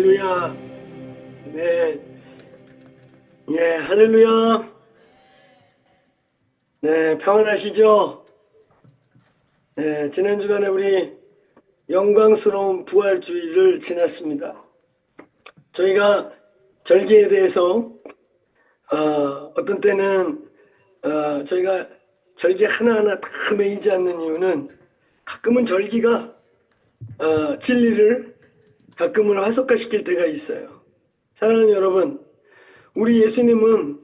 할렐루야. 네. 예, 할렐루야. 네, 평안하시죠? 네, 지난 주간에 우리 영광스러운 부활주의를 지났습니다. 저희가 절기에 대해서 어떤 때는 저희가 절기 하나하나 다 매이지 않는 이유는 가끔은 절기가 진리를 가끔은 화석화시킬 때가 있어요. 사랑하는 여러분, 우리 예수님은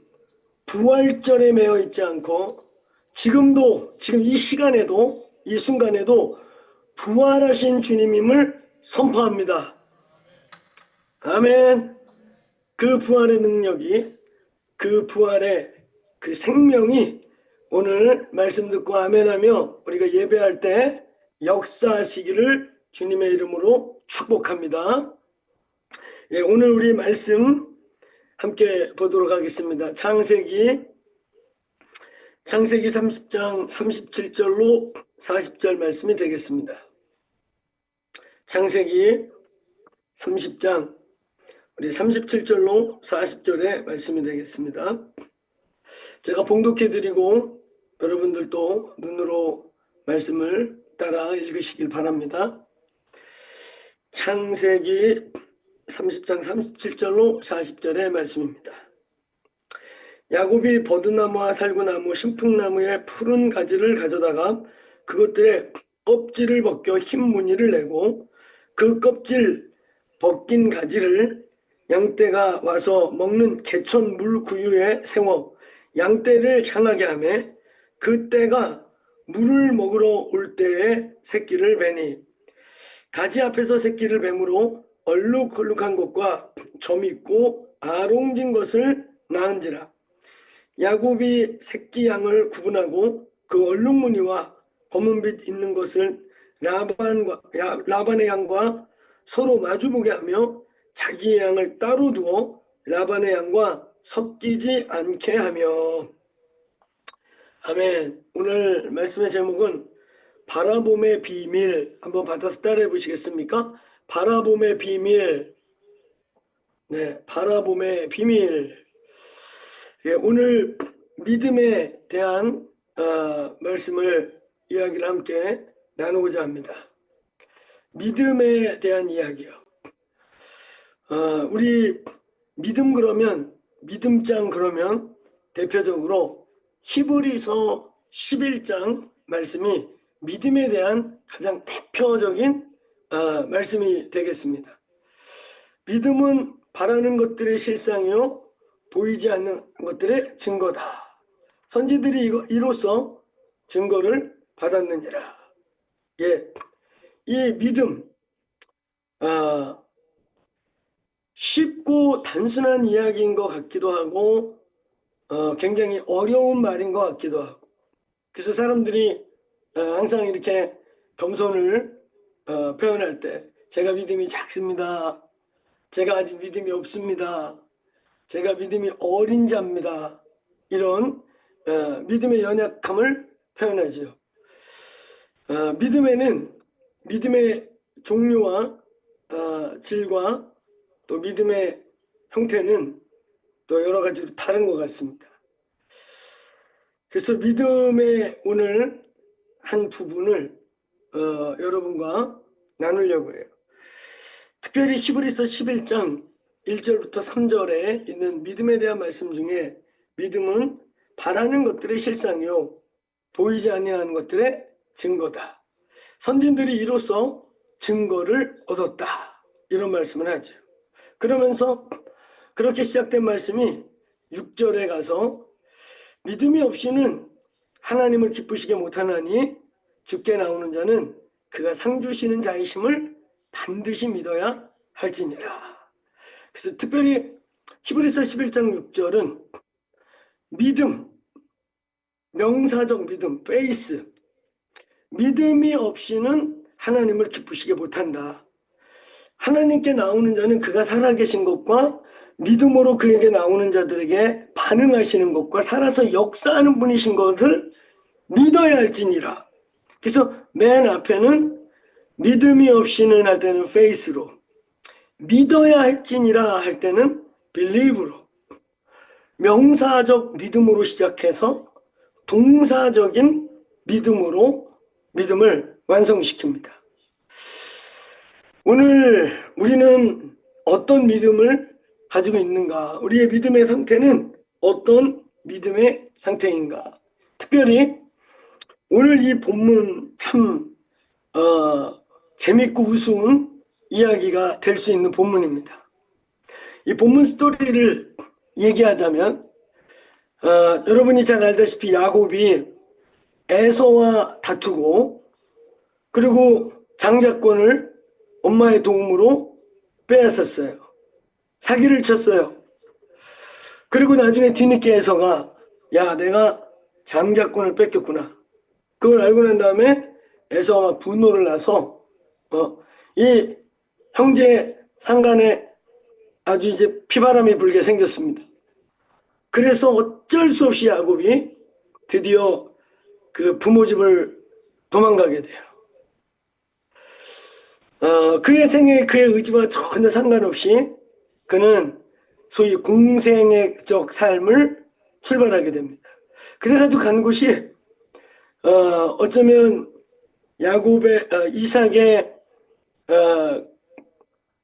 부활절에 매여 있지 않고 지금 이 시간에도 이 순간에도 부활하신 주님임을 선포합니다. 아멘. 그 부활의 능력이, 그 부활의 그 생명이 오늘 말씀 듣고 아멘하며 우리가 예배할 때 역사하시기를 주님의 이름으로 축복합니다. 예, 오늘 우리 말씀 함께 보도록 하겠습니다. 창세기 30장 37절로 40절 말씀이 되겠습니다. 창세기 30장 우리 37절로 40절의 말씀이 되겠습니다. 제가 봉독해 드리고 여러분들도 눈으로 말씀을 따라 읽으시길 바랍니다. 창세기 30장 37절로 40절의 말씀입니다. 야곱이 버드나무와 살구나무, 신풍나무의 푸른 가지를 가져다가 그것들의 껍질을 벗겨 흰 무늬를 내고 그 껍질 벗긴 가지를 양떼가 와서 먹는 개천 물구유에 세워 양떼를 향하게 하며 그 떼가 물을 먹으러 올 때에 새끼를 베니 가지 앞에서 새끼를 뱀으로 얼룩덜룩한 것과 점 있고 아롱진 것을 낳은지라. 야곱이 새끼 양을 구분하고 그 얼룩무늬와 검은빛 있는 것을 라반의 양과 서로 마주보게 하며 자기의 양을 따로 두어 라반의 양과 섞이지 않게 하며. 아멘. 오늘 말씀의 제목은 바라봄의 비밀. 한번 받아서 따라해 보시겠습니까? 바라봄의 비밀. 네, 바라봄의 비밀. 예, 오늘 믿음에 대한 말씀을 이야기를 함께 나누고자 합니다. 믿음에 대한 이야기요. 우리 믿음 그러면 믿음장 그러면 대표적으로 히브리서 11장 말씀이 믿음에 대한 가장 대표적인 말씀이 되겠습니다. 믿음은 바라는 것들의 실상이요 보이지 않는 것들의 증거다. 선지들이 이로써 증거를 받았느니라. 예, 이 믿음 쉽고 단순한 이야기인 것 같기도 하고 굉장히 어려운 말인 것 같기도 하고, 그래서 사람들이 항상 이렇게 겸손을 표현할 때 제가 믿음이 작습니다. 제가 아직 믿음이 없습니다. 제가 믿음이 어린 자입니다. 이런 믿음의 연약함을 표현하죠. 믿음에는 믿음의 종류와 질과 또 믿음의 형태는 또 여러 가지로 다른 것 같습니다. 그래서 믿음의 오늘 한 부분을 여러분과 나누려고 해요. 특별히 히브리서 11장 1절부터 3절에 있는 믿음에 대한 말씀 중에 믿음은 바라는 것들의 실상이요 보이지 아니하는 것들의 증거다. 선진들이 이로써 증거를 얻었다. 이런 말씀을 하죠. 그러면서 그렇게 시작된 말씀이 6절에 가서 믿음이 없이는 하나님을 기쁘시게 못하나니 주께 나오는 자는 그가 상 주시는 자이심을 반드시 믿어야 할지니라. 그래서 특별히 히브리서 11장 6절은 믿음, 명사적 믿음, 페이스, 믿음이 없이는 하나님을 기쁘시게 못한다. 하나님께 나오는 자는 그가 살아계신 것과 믿음으로 그에게 나오는 자들에게 반응하시는 것과 살아서 역사하는 분이신 것을 믿어야 할지니라. 그래서 맨 앞에는 믿음이 없이는 할 때는 페이스로, 믿어야 할지니라 할 때는 believe로, 명사적 믿음으로 시작해서 동사적인 믿음으로 믿음을 완성시킵니다. 오늘 우리는 어떤 믿음을 가지고 있는가? 우리의 믿음의 상태는 어떤 믿음의 상태인가? 특별히 오늘 이 본문 참 재밌고 우스운 이야기가 될 수 있는 본문입니다. 이 본문 스토리를 얘기하자면 여러분이 잘 알다시피 야곱이 에서와 다투고 그리고 장자권을 엄마의 도움으로 빼앗았어요. 사기를 쳤어요. 그리고 나중에 뒤늦게 에서가 야, 내가 장자권을 뺏겼구나. 그걸 알고 난 다음에 에서가 분노를 나서 이 형제 상간에 아주 이제 피바람이 불게 생겼습니다. 그래서 어쩔 수 없이 야곱이 드디어 그 부모 집을 도망가게 돼요. 그의 생애, 그의 의지와 전혀 상관없이 그는 소위 공생애적 삶을 출발하게 됩니다. 그래가지고 간 곳이 어쩌면 야곱의 이삭의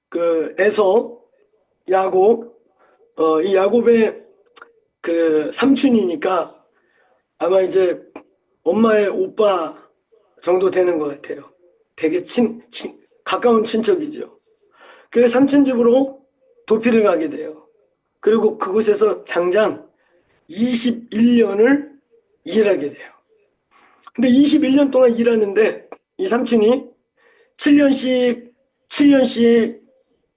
그 에서 야곱 이 야곱의 그 삼촌이니까 아마 이제 엄마의 오빠 정도 되는 것 같아요. 되게 가까운 친척이죠. 그 삼촌 집으로 도피를 가게 돼요. 그리고 그곳에서 장장 21년을 일하게 돼요. 근데 21년 동안 일하는데 이 삼촌이 7년씩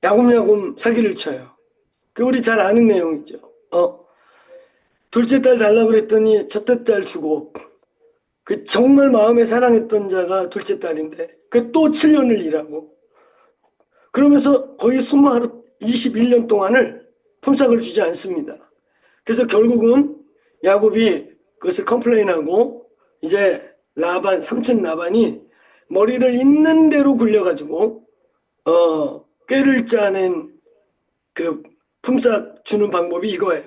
야곱야곱 사기를 쳐요. 그 우리 잘 아는 내용이죠. 둘째 딸 달라고 그랬더니 첫째 딸 주고 그 정말 마음에 사랑했던 자가 둘째 딸인데 그 또 7년을 일하고 그러면서 거의 21년 동안을 품삯을 주지 않습니다. 그래서 결국은 야곱이 그것을 컴플레인하고 이제 삼촌 라반이 머리를 있는 대로 굴려가지고 꾀를 짜낸 그 품삯 주는 방법이 이거예요.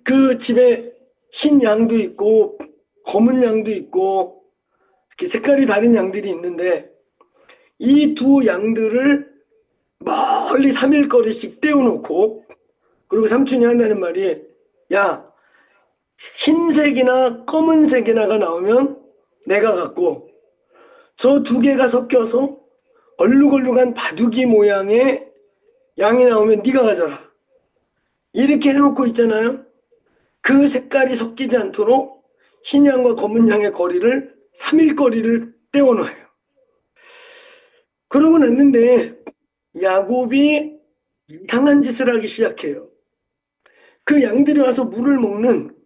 그 집에 흰 양도 있고 검은 양도 있고 이렇게 색깔이 다른 양들이 있는데 이 두 양들을 멀리 3일거리씩 떼어놓고 그리고 삼촌이 한다는 말이 야, 흰색이나 검은색이나가 나오면 내가 갖고 저 두 개가 섞여서 얼룩얼룩한 바둑이 모양의 양이 나오면 네가 가져라. 이렇게 해놓고 있잖아요. 그 색깔이 섞이지 않도록 흰 양과 검은 양의 거리를 3일 거리를 떼어놔요. 그러고 났는데 야곱이 이상한 짓을 하기 시작해요. 그 양들이 와서 물을 먹는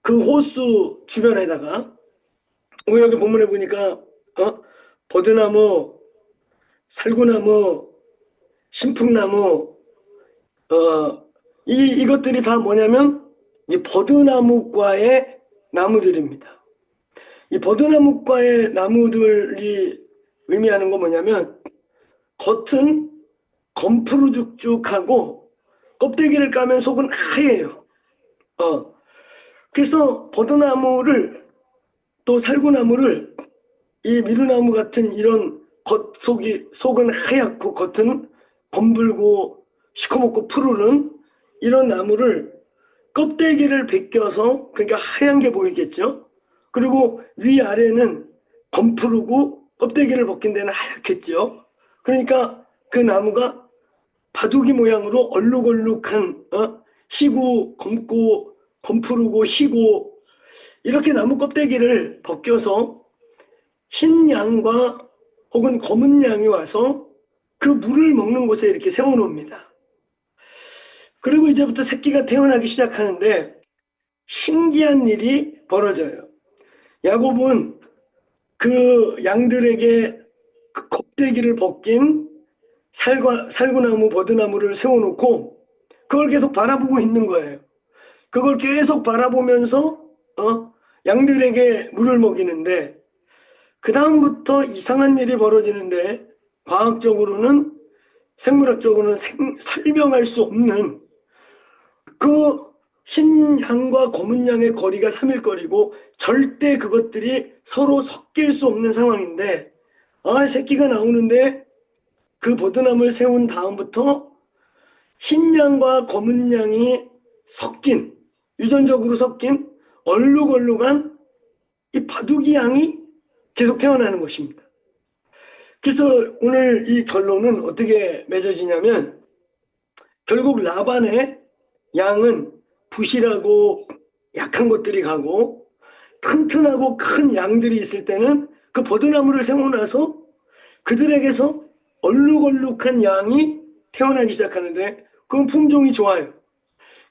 그 호수 주변에다가 여기 본문에 보니까 버드나무, 살구나무, 신풍나무 이것들이 다 뭐냐면 이 버드나무과의 나무들입니다. 이 버드나무과의 나무들이 의미하는 건 뭐냐면 겉은 검푸르죽죽하고 껍데기를 까면 속은 하얘요. 그래서 버드나무를 또 살구나무를 이 미루나무 같은 이런 속은 하얗고 겉은 검붉고 시커멓고 푸르른 이런 나무를 껍데기를 벗겨서 그러니까 하얀 게 보이겠죠. 그리고 위아래는 검푸르고 껍데기를 벗긴 데는 하얗겠죠. 그러니까 그 나무가 바둑이 모양으로 얼룩얼룩한 희고 검고 검푸르고 희고 이렇게 나무 껍데기를 벗겨서 흰 양과 혹은 검은 양이 와서 그 물을 먹는 곳에 이렇게 세워놓습니다. 그리고 이제부터 새끼가 태어나기 시작하는데 신기한 일이 벌어져요. 야곱은 그 양들에게 그 껍데기를 벗긴 살구나무, 버드나무를 세워놓고 그걸 계속 바라보고 있는 거예요. 그걸 계속 바라보면서 양들에게 물을 먹이는데 그 다음부터 이상한 일이 벌어지는데 과학적으로는 생물학적으로는 설명할 수 없는 그 흰 양과 검은 양의 거리가 3일거리고 절대 그것들이 서로 섞일 수 없는 상황인데, 새끼가 나오는데 그 버드나무를 세운 다음부터 흰 양과 검은 양이 섞인, 유전적으로 섞인 얼룩얼룩한 이 바둑이 양이 계속 태어나는 것입니다. 그래서 오늘 이 결론은 어떻게 맺어지냐면, 결국 라반의 양은 부실하고 약한 것들이 가고, 튼튼하고 큰 양들이 있을 때는 그 버드나무를 세우고 나서 그들에게서 얼룩얼룩한 양이 태어나기 시작하는데, 그건 품종이 좋아요.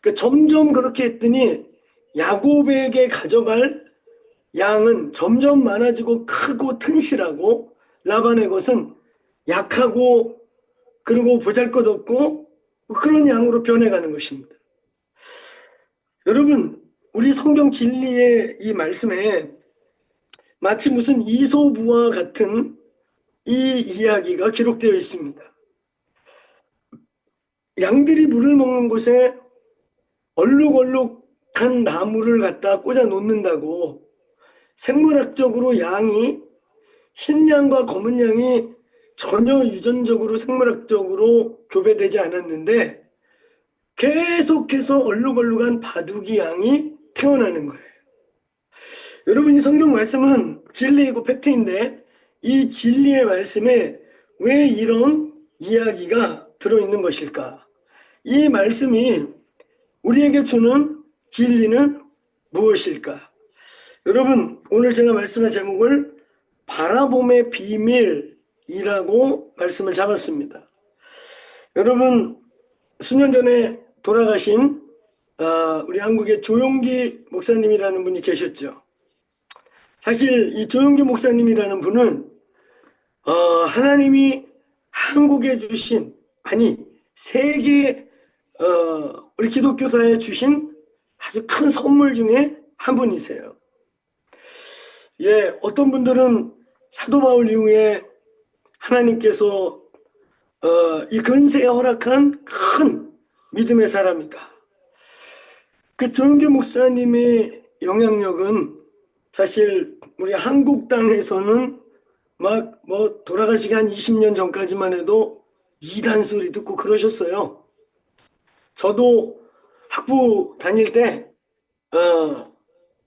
그러니까 점점 그렇게 했더니 야곱에게 가져갈 양은 점점 많아지고 크고 튼실하고, 라반의 것은 약하고 그리고 보잘것없고 그런 양으로 변해가는 것입니다. 여러분, 우리 성경 진리의 이 말씀에 마치 무슨 이솝우와 같은 이 이야기가 기록되어 있습니다. 양들이 물을 먹는 곳에 얼룩얼룩한 나무를 갖다 꽂아 놓는다고 생물학적으로 양이 흰 양과 검은 양이 전혀 유전적으로 생물학적으로 교배되지 않았는데 계속해서 얼룩얼룩한 바둑이 양이 태어나는 거예요. 여러분, 이 성경 말씀은 진리이고 팩트인데 이 진리의 말씀에 왜 이런 이야기가 들어있는 것일까? 이 말씀이 우리에게 주는 진리는 무엇일까? 여러분, 오늘 제가 말씀의 제목을 바라봄의 비밀이라고 말씀을 잡았습니다. 여러분, 수년 전에 돌아가신 우리 한국의 조용기 목사님이라는 분이 계셨죠. 사실 이 조용기 목사님이라는 분은 하나님이 한국에 주신, 아니 세계 우리 기독교사에 주신 아주 큰 선물 중에 한 분이세요. 어떤 분들은 사도 바울 이후에 하나님께서 이 근세에 허락한 큰 믿음의 사람이다. 그 조용기 목사님의 영향력은 사실 우리 한국 땅에서는 막 돌아가시기 한 20년 전까지만 해도 이단 소리 듣고 그러셨어요. 저도 학부 다닐 때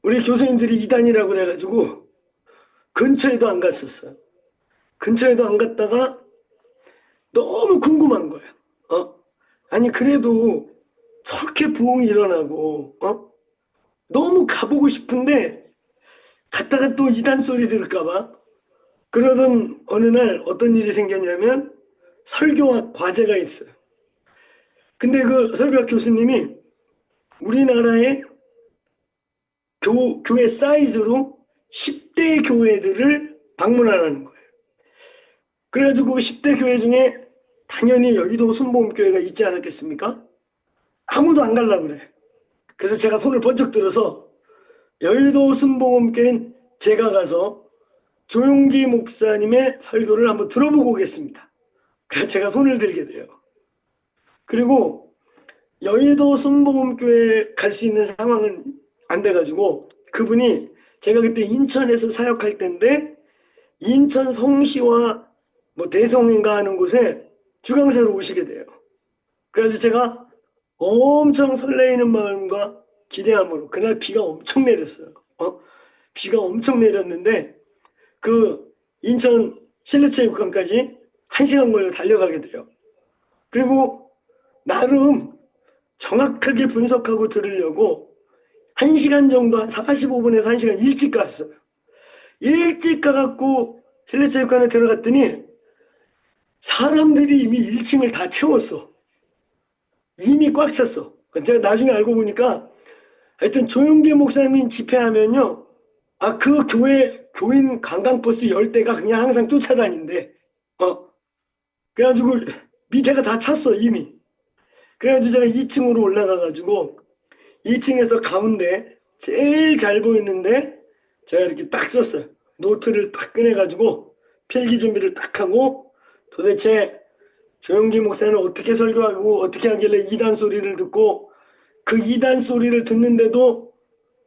우리 교수님들이 이단이라고 그래가지고 근처에도 안 갔었어요. 근처에도 안 갔다가 너무 궁금한 거예요. 아니 그래도 저렇게 부흥이 일어나고 너무 가보고 싶은데 갔다가 또 이단 소리 들을까봐. 그러던 어느 날 어떤 일이 생겼냐면 설교학 과제가 있어요. 근데 그 설교학 교수님이 우리나라의 교회 사이즈로 10대 교회들을 방문하라는 거예요. 그래가지고 10대 교회 중에 당연히 여의도 순복음교회가 있지 않았겠습니까? 아무도 안 가려고 그래. 그래서 제가 손을 번쩍 들어서 여의도 순복음교회는 제가 가서 조용기 목사님의 설교를 한번 들어보고 오겠습니다. 그래서 제가 손을 들게 돼요. 그리고 여의도 순복음교회 갈 수 있는 상황은 안 돼가지고 그분이, 제가 그때 인천에서 사역할 때인데 인천 성시와 대성인가 하는 곳에 주강사로 오시게 돼요. 그래서 제가 엄청 설레이는 마음과 기대함으로, 그날 비가 엄청 내렸어요. 비가 엄청 내렸는데 그 인천 실내체육관까지 1시간 걸려 달려가게 돼요. 그리고 나름 정확하게 분석하고 들으려고 1시간 정도, 한 45분에서 1시간 일찍 갔어요. 일찍 가갖고 실내체육관에 들어갔더니 사람들이 이미 1층을 다 채웠어. 이미 꽉 찼어. 제가 나중에 알고 보니까 하여튼 조용기 목사님 집회하면요, 그 교인 관광버스 10대가 그냥 항상 쫓아다닌대. 그래가지고 밑에가 다 찼어 이미. 그래가지고 제가 2층으로 올라가가지고 2층에서 가운데 제일 잘 보이는데 제가 이렇게 딱 썼어요. 노트를 딱 꺼내가지고 필기 준비를 딱 하고 도대체 조영기 목사는 어떻게 설교하고 어떻게 하길래 이단 소리를 듣고 그 이단 소리를 듣는데도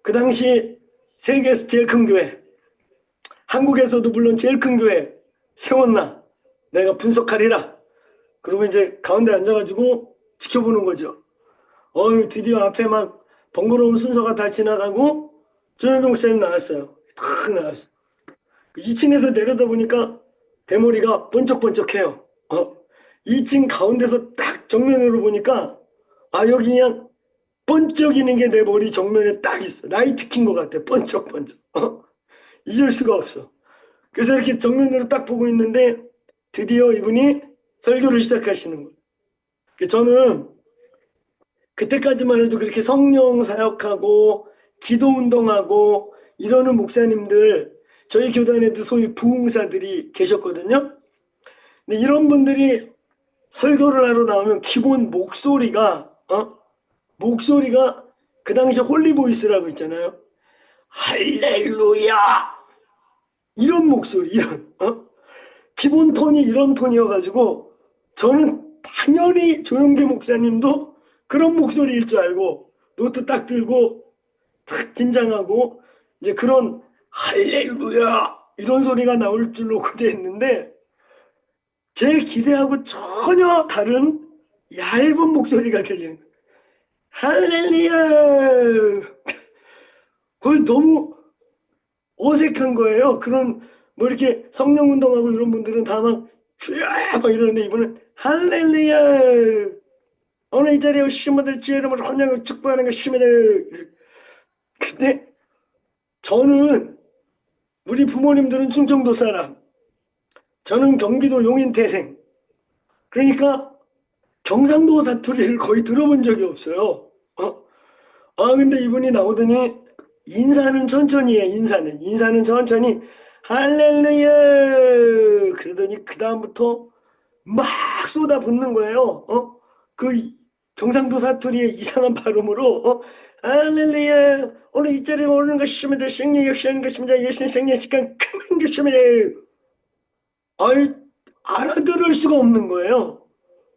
그 당시 세계에서 제일 큰 교회, 한국에서도 물론 제일 큰 교회 세웠나? 내가 분석하리라. 그리고 이제 가운데 앉아가지고 지켜보는 거죠. 드디어 앞에 막 번거로운 순서가 다 지나가고 조영기 목사님 나왔어요. 탁 나왔어. 2층에서 내려다보니까 대머리가 번쩍번쩍해요. 2층 가운데서 딱 정면으로 보니까 여기 그냥 번쩍이는 게 내 머리 정면에 딱 있어. 라이트 킨 것 같아. 번쩍번쩍. 잊을 수가 없어. 그래서 이렇게 정면으로 딱 보고 있는데 드디어 이분이 설교를 시작하시는 거예요. 저는 그때까지만 해도 그렇게 성령 사역하고 기도 운동하고 이러는 목사님들 저희 교단에도 소위 부흥사들이 계셨거든요. 근데 이런 분들이 설교를 하러 나오면 기본 목소리가 그 당시 홀리보이스라고 있잖아요. 할렐루야! 이런 목소리, 기본 톤이 이런 톤이어가지고 저는 당연히 조영기 목사님도 그런 목소리일 줄 알고 노트 딱 들고 탁 긴장하고 이제 그런 할렐루야 이런 소리가 나올 줄로 기대했는데 제 기대하고 전혀 다른 얇은 목소리가 들리는 거예요. 할렐루야. 거의 너무 어색한 거예요. 그런 뭐 이렇게 성령 운동하고 이런 분들은 다 막 주야 막 이러는데 이분은 할렐루야. 오늘 이 자리에 오신 분들 주의 이름으로 환영을 축복하는 것입니다. 근데 저는 우리 부모님들은 충청도 사람, 저는 경기도 용인 태생. 그러니까 경상도 사투리를 거의 들어본 적이 없어요. 근데 이분이 나오더니 인사는 천천히 해. 인사는 천천히 할렐루야 그러더니 그 다음부터 막 쏟아붓는 거예요. 그 경상도 사투리의 이상한 발음으로 할렐루야 오늘 이 자리에 오는 것입니다. 생명 역사하는 것입니다. 예수님 생명 시간 큰 것입니다. 아이 알아들을 수가 없는 거예요.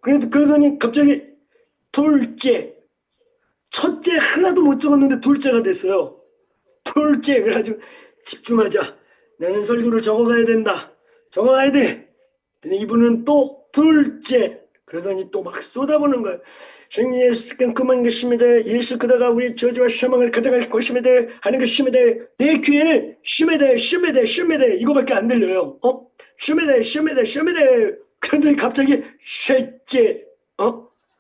그러더니 갑자기 둘째 첫째 하나도 못 적었는데 둘째가 됐어요. 둘째 그래가지고 집중하자. 나는 설교를 적어가야 된다. 적어가야 돼. 근데 이분은 또 둘째 그러더니 또 막 쏟아부는 거야. 생명 예수가 그만 것입니다. 예수 그다가 우리 저주와 사망을 가져갈 것입니다. 하는 것입니다. 내 귀에는 쉬메대 이거밖에 안 들려요. 쉬메대 그런데 갑자기 셋째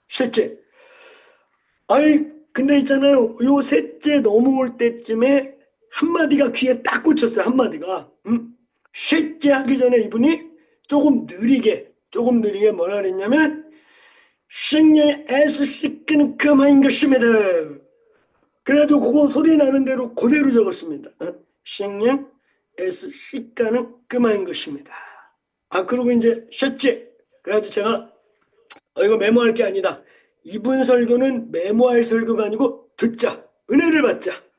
셋째 아이 근데 있잖아요. 요 셋째 넘어올 때쯤에 한마디가 귀에 딱 꽂혔어요. 한마디가 셋째 하기 전에 이분이 조금 느리게 뭐라 그랬냐면 생명의 애수 씻기는 그만인 것입니다. 그래가지고 그거 소리 나는 대로 그대로 적었습니다. 생명 애수 씻가는 그만인 것입니다. 그리고 이제 셋째 그래가지고 제가 이거 메모할 게 아니다. 이분 설교는 메모할 설교가 아니고 듣자. 은혜를 받자.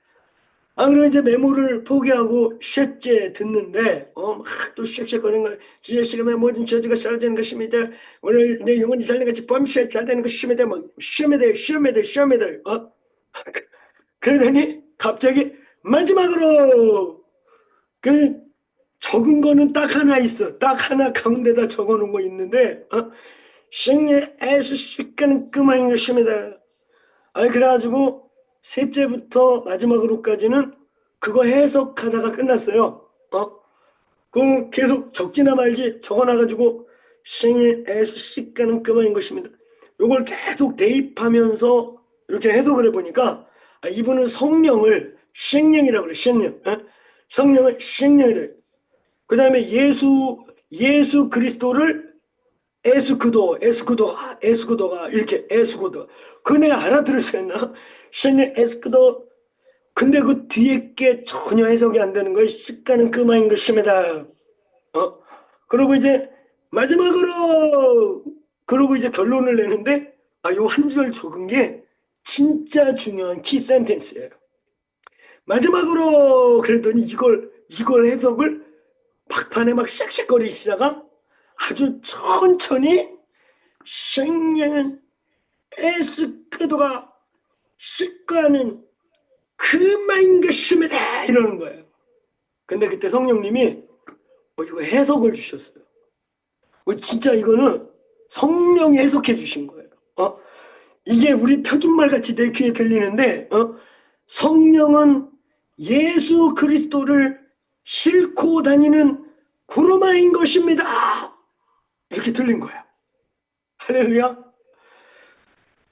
그리고 이제 메모를 포기하고 셋째 듣는데 또 쉑쉑거리는 거야. 주 예수님의 모든 저주가 사라지는 것입니다. 오늘 내 영혼이 살린같이 범죄 잘 되는 것입니다. 막 쉬어매대 그러더니 갑자기 마지막으로 그 적은 거는 딱 하나 있어. 딱 하나 가운데다 적어놓은 거 있는데 생애 애수 씻기는 그만인 것입니다. 그래가지고 셋째부터 마지막으로까지는 그거 해석하다가 끝났어요. 그 계속 적지나 말지 적어놔가지고 생애 애수 씻기는 그만인 것입니다. 요걸 계속 대입하면서 이렇게 해석을 해보니까 이분은 성령을 생명이라고 그래. 성령을 생명이래. 그 다음에 예수 그리스도를 에스쿠도가 이렇게 에스쿠도 그거 내가 알아들을 수 있나? 생명 에스쿠도 근데 그 뒤에 게 전혀 해석이 안 되는 거예요. 식가는 그만인 것입니다. 그리고 이제 마지막으로 그러고 이제 결론을 내는데 요 한 줄 적은 게 진짜 중요한 키 센텐스예요. 마지막으로 그랬더니 이걸 해석을 막판에 막 샥샥거리시다가 아주 천천히 성령은 예수 그리스도가 식구하는 그만 것입니다 이러는 거예요. 근데 그때 성령님이 이거 해석을 주셨어요. 진짜 이거는 성령이 해석해 주신 거예요. 이게 우리 표준말 같이 내 귀에 들리는데 성령은 예수 그리스도를 싣고 다니는 구루마인 것입니다. 이렇게 들린 거야. 할렐루야.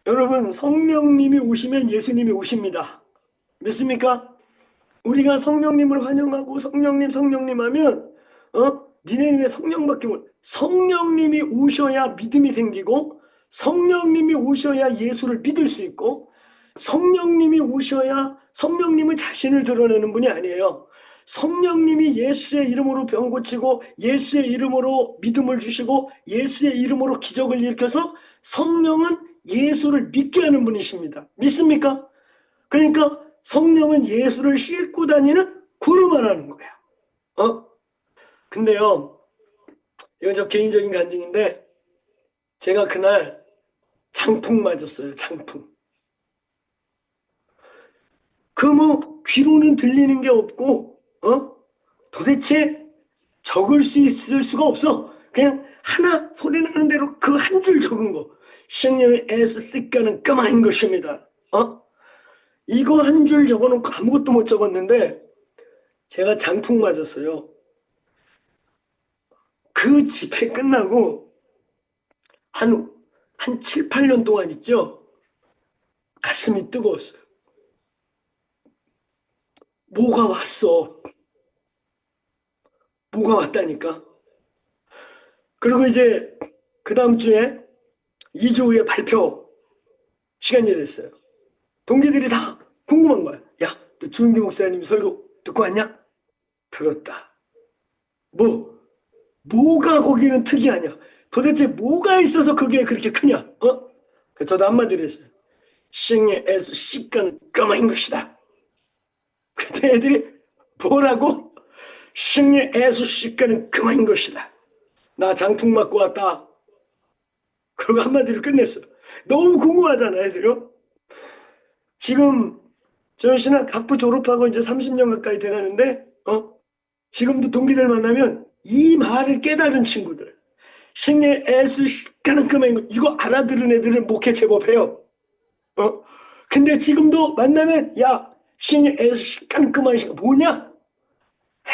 여러분, 성령님이 오시면 예수님이 오십니다. 믿습니까? 우리가 성령님을 환영하고 성령님 하면 니네는 왜 성령밖에 성령님이 오셔야 믿음이 생기고 성령님이 오셔야 예수를 믿을 수 있고 성령님이 오셔야 성령님은 자신을 드러내는 분이 아니에요. 성령님이 예수의 이름으로 병 고치고 예수의 이름으로 믿음을 주시고 예수의 이름으로 기적을 일으켜서 성령은 예수를 믿게 하는 분이십니다. 믿습니까? 그러니까 성령은 예수를 싣고 다니는 구루마라는 거야. 근데요, 이건 저 개인적인 간증인데 제가 그날 장풍 맞았어요. 장풍. 귀로는 들리는 게 없고 도대체 적을 수 있을 수가 없어. 그냥 하나 소리 나는 대로 그 한 줄 적은 거. 성령의 에서 쓰가는 까마인 것입니다. 이거 한 줄 적어놓고 아무것도 못 적었는데 제가 장풍 맞았어요. 그 집회 끝나고 한 7, 8년 동안 있죠. 가슴이 뜨거웠어요. 뭐가 왔어. 뭐가 왔다니까. 그리고 이제 그 다음 주에 2주 후에 발표 시간이 됐어요. 동기들이 다 궁금한 거야. 야, 너 주은기 목사님 설교 듣고 왔냐? 들었다. 뭐가 거기는 특이하냐? 도대체 뭐가 있어서 그게 그렇게 크냐? 저도 한마디로 했어요. 성령에서 시간 까마인 것이다. 그때 애들이 뭐라고? 성령에서 시간은 까마인 것이다. 나 장풍 맞고 왔다. 그러고 한마디로 끝냈어요. 너무 궁금하잖아, 애들이요. 지금 저 신학학부 졸업하고 이제 30년 가까이 돼가는데 지금도 동기들 만나면 이 말을 깨달은 친구들, 성령의 애수 시가는 그만 이거 알아들은 애들은 목회 제법 해요. 근데 지금도 만나면 야, 성령의 애수 시가는 그만 뭐냐?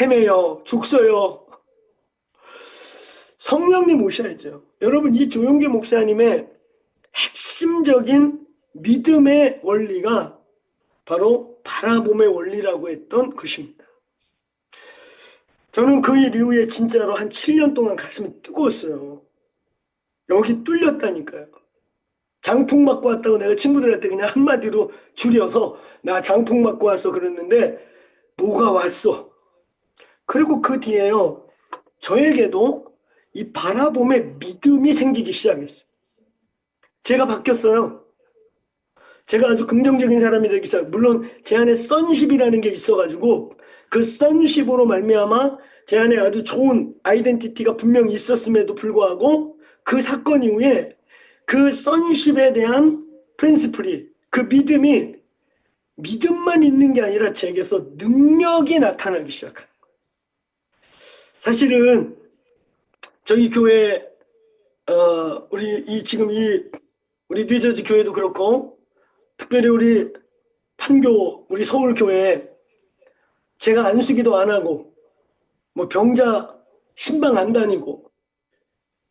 헤매요, 죽서요. 성령님 오셔야죠. 여러분, 이 조용기 목사님의 핵심적인 믿음의 원리가 바로 바라봄의 원리라고 했던 것입니다. 저는 그 일 이후에 진짜로 한 7년 동안 가슴이 뜨거웠어요. 여기 뚫렸다니까요. 장풍 맞고 왔다고 내가 친구들한테 그냥 한마디로 줄여서 나 장풍 맞고 왔어 그랬는데 뭐가 왔어. 그리고 그 뒤에요. 저에게도 이 바라봄의 믿음이 생기기 시작했어요. 제가 바뀌었어요. 제가 아주 긍정적인 사람이 되기 시작. 물론 제 안에 선십이라는 게 있어가지고 그 선십으로 말미암아 제 안에 아주 좋은 아이덴티티가 분명히 있었음에도 불구하고 그 사건 이후에 그 선십에 대한 프린시플이 그 믿음이 믿음만 있는 게 아니라 제게서 능력이 나타나기 시작한 거예요. 사실은 저희 교회 우리 뉴저지 교회도 그렇고 특별히 우리 판교 우리 서울교회 제가 안수기도 안 하고 뭐 병자 신방 안 다니고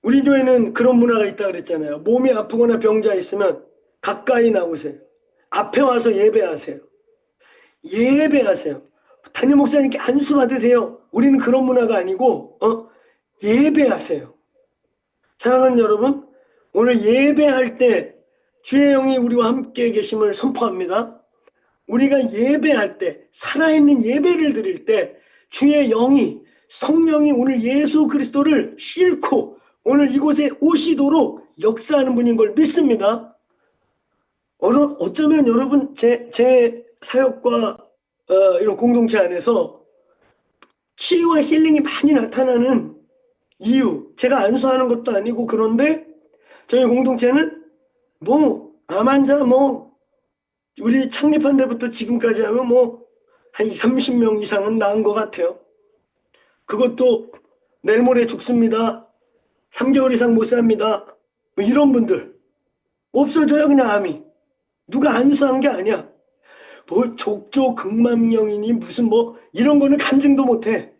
우리 교회는 그런 문화가 있다 그랬잖아요. 몸이 아프거나 병자 있으면 가까이 나오세요. 앞에 와서 예배하세요. 예배하세요. 담임 목사님께 안수 받으세요. 우리는 그런 문화가 아니고 예배하세요. 사랑하는 여러분, 오늘 예배할 때 주의 영이 우리와 함께 계심을 선포합니다. 우리가 예배할 때 살아있는 예배를 드릴 때 주의 영이 성령이 오늘 예수 그리스도를 싣고 오늘 이곳에 오시도록 역사하는 분인 걸 믿습니다. 어쩌면 여러분 제 사역과 이런 공동체 안에서 치유와 힐링이 많이 나타나는 이유 제가 안수하는 것도 아니고 그런데 저희 공동체는 뭐 암 환자 뭐 우리 창립한 데부터 지금까지 하면 뭐 한 30명 이상은 나은 것 같아요. 그것도 내일 모레 죽습니다. 3개월 이상 못 삽니다. 뭐 이런 분들 없어져요. 그냥 암이. 누가 안수한 게 아니야. 뭐 족저근만명이니 무슨 뭐 이런 거는 간증도 못해.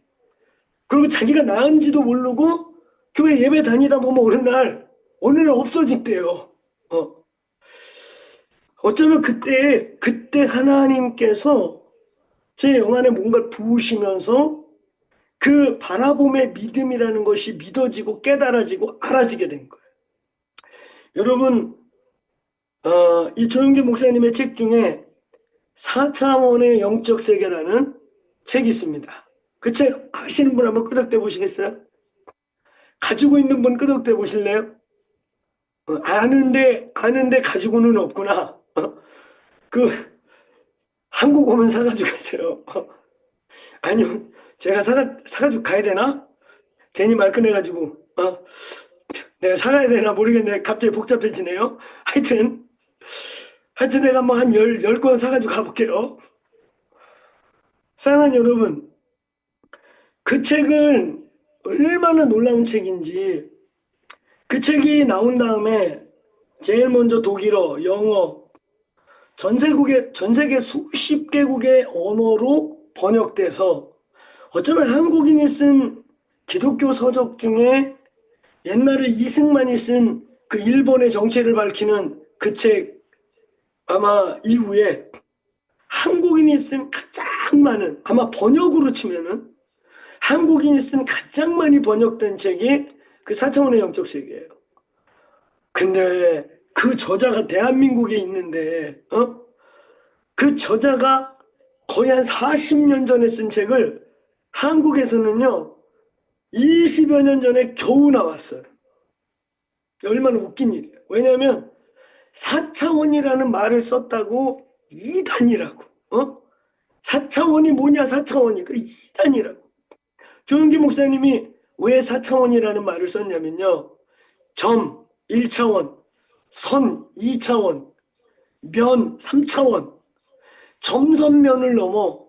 그리고 자기가 나은지도 모르고 교회 예배 다니다 보면 어느 날 없어진대요. 어쩌면 그때 하나님께서 제 영 안에 뭔가를 부으시면서 그 바라봄의 믿음이라는 것이 믿어지고 깨달아지고 알아지게 된 거예요. 여러분, 이 조용기 목사님의 책 중에 4차원의 영적 세계라는 책이 있습니다. 그 책 아시는 분 한번 끄덕대 보시겠어요? 가지고 있는 분 끄덕대 보실래요? 아는데 가지고는 없구나. 그 한국 오면 사가지고 가세요. 아니요, 제가 사가지고 가야 되나? 괜히 말 꺼내가지고 내가 사가야 되나 모르겠네. 갑자기 복잡해지네요. 하여튼 내가 뭐 한 10권 사가지고 가볼게요. 사랑하는 여러분, 그 책은 얼마나 놀라운 책인지, 그 책이 나온 다음에 제일 먼저 독일어, 영어, 전 세계 수십 개국의 언어로 번역돼서 어쩌면 한국인이 쓴 기독교 서적 중에 옛날에 이승만이 쓴 그 일본의 정체를 밝히는 그 책 아마 이후에 한국인이 쓴 가장 많은, 아마 번역으로 치면은 한국인이 쓴 가장 많이 번역된 책이 그 4차원의 영적 세계예요. 근데 그 저자가 대한민국에 있는데 그 저자가 거의 한 40년 전에 쓴 책을 한국에서는요 20여 년 전에 겨우 나왔어요. 얼마나 웃긴 일이에요. 왜냐하면 4차원이라는 말을 썼다고 이단이라고. 4차원이 뭐냐 4차원이. 그래 이단이라고. 조용기 목사님이 왜 4차원이라는 말을 썼냐면요. 점 1차원, 선 2차원, 면 3차원, 점선면을 넘어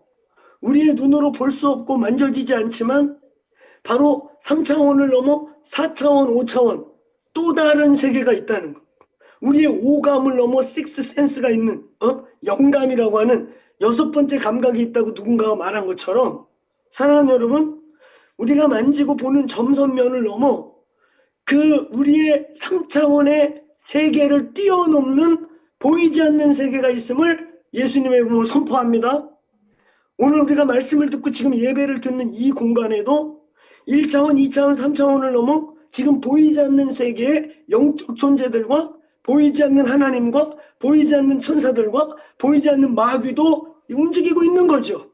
우리의 눈으로 볼 수 없고 만져지지 않지만 바로 3차원을 넘어 4차원, 5차원 또 다른 세계가 있다는 것. 우리의 오감을 넘어 식스 센스가 있는 영감이라고 하는 6번째 감각이 있다고 누군가가 말한 것처럼 사랑하는 여러분, 우리가 만지고 보는 점선면을 넘어 그 우리의 3차원의 세계를 뛰어넘는 보이지 않는 세계가 있음을 예수님의 이름으로 선포합니다. 오늘 우리가 말씀을 듣고 지금 예배를 듣는 이 공간에도 1차원, 2차원, 3차원을 넘어 지금 보이지 않는 세계의 영적 존재들과 보이지 않는 하나님과 보이지 않는 천사들과 보이지 않는 마귀도 움직이고 있는 거죠.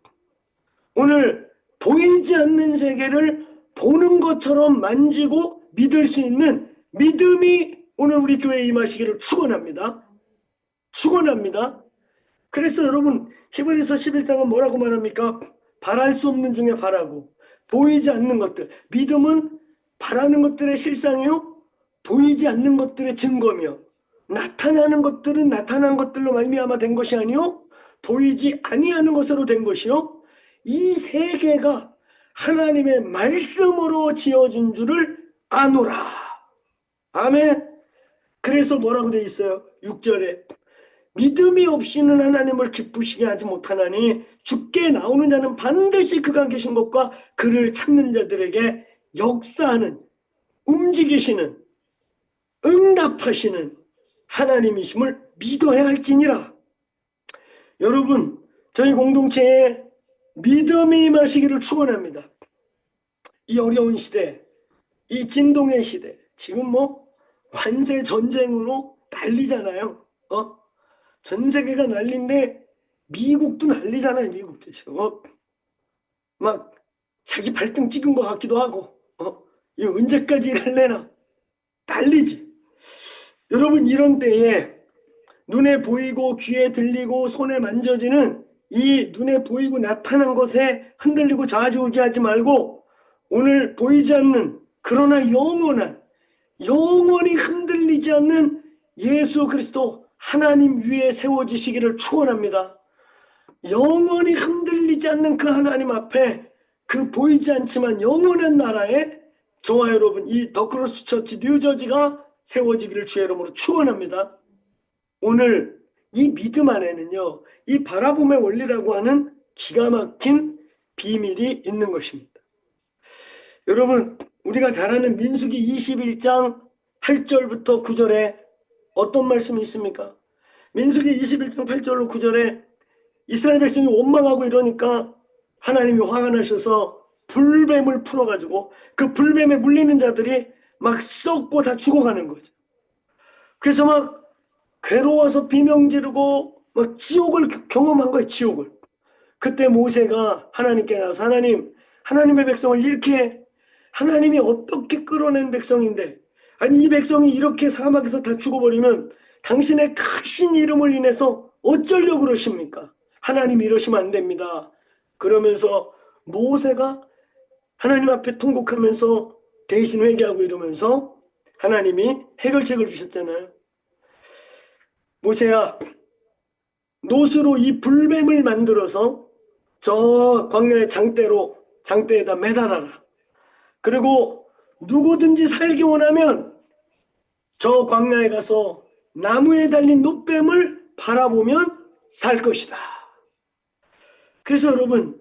오늘 보이지 않는 세계를 보는 것처럼 만지고 믿을 수 있는 믿음이 오늘 우리 교회에 임하시기를 축원합니다. 축원합니다. 그래서 여러분 히브리서 11장은 뭐라고 말합니까? 바랄 수 없는 중에 바라고 보이지 않는 것들. 믿음은 바라는 것들의 실상이요 보이지 않는 것들의 증거며 나타나는 것들은 나타난 것들로 말미암아 된 것이 아니요 보이지 아니하는 것으로 된 것이요 이 세계가 하나님의 말씀으로 지어진 줄을 아노라. 아멘. 그래서 뭐라고 돼 있어요? 6절에 믿음이 없이는 하나님을 기쁘시게 하지 못하나니 주께 나오는 자는 반드시 그가 계신 것과 그를 찾는 자들에게 역사하는 움직이시는 응답하시는 하나님이심을 믿어야 할지니라. 여러분 저희 공동체에 믿음이 임하시기를 축원합니다. 이 어려운 시대, 이 진동의 시대, 지금 뭐 관세 전쟁으로 난리잖아요. 전 세계가 난리인데 미국도 난리잖아요. 미국도 지금 막 자기 발등 찍은 것 같기도 하고 이 언제까지 이럴래나 난리지. 여러분 이런 때에 눈에 보이고 귀에 들리고 손에 만져지는 이 눈에 보이고 나타난 것에 흔들리고 좌지우지하지 말고 오늘 보이지 않는 그러나 영원한 영원히 흔들리지 않는 예수 그리스도 하나님 위에 세워지시기를 축원합니다. 영원히 흔들리지 않는 그 하나님 앞에 그 보이지 않지만 영원한 나라에 저와 여러분 이 더크로스 처치 뉴저지가 세워지기를 주의 이름으로 축원합니다. 오늘 이 믿음 안에는요, 이 바라봄의 원리라고 하는 기가 막힌 비밀이 있는 것입니다. 여러분, 우리가 잘 아는 민수기 21장 8절부터 9절에 어떤 말씀이 있습니까? 민수기 21장 8절로 9절에 이스라엘 백성이 원망하고 이러니까 하나님이 화가 나셔서 불뱀을 풀어가지고 그 불뱀에 물리는 자들이 막 썩고 다 죽어가는 거죠. 그래서 막 괴로워서 비명 지르고 막 지옥을 경험한 거예요. 지옥을. 그때 모세가 하나님께 나와서 하나님의 백성을 이렇게 하나님이 어떻게 끌어낸 백성인데 아니 이 백성이 이렇게 사막에서 다 죽어버리면 당신의 크신 이름을 인해서 어쩌려고 그러십니까? 하나님 이러시면 안 됩니다. 그러면서 모세가 하나님 앞에 통곡하면서 대신 회개하고 이러면서 하나님이 해결책을 주셨잖아요. 모세야, 노스로 이 불뱀을 만들어서 저 광야의 장대에다 매달아라. 그리고 누구든지 살기 원하면 저 광야에 가서 나무에 달린 노뱀을 바라보면 살 것이다. 그래서 여러분,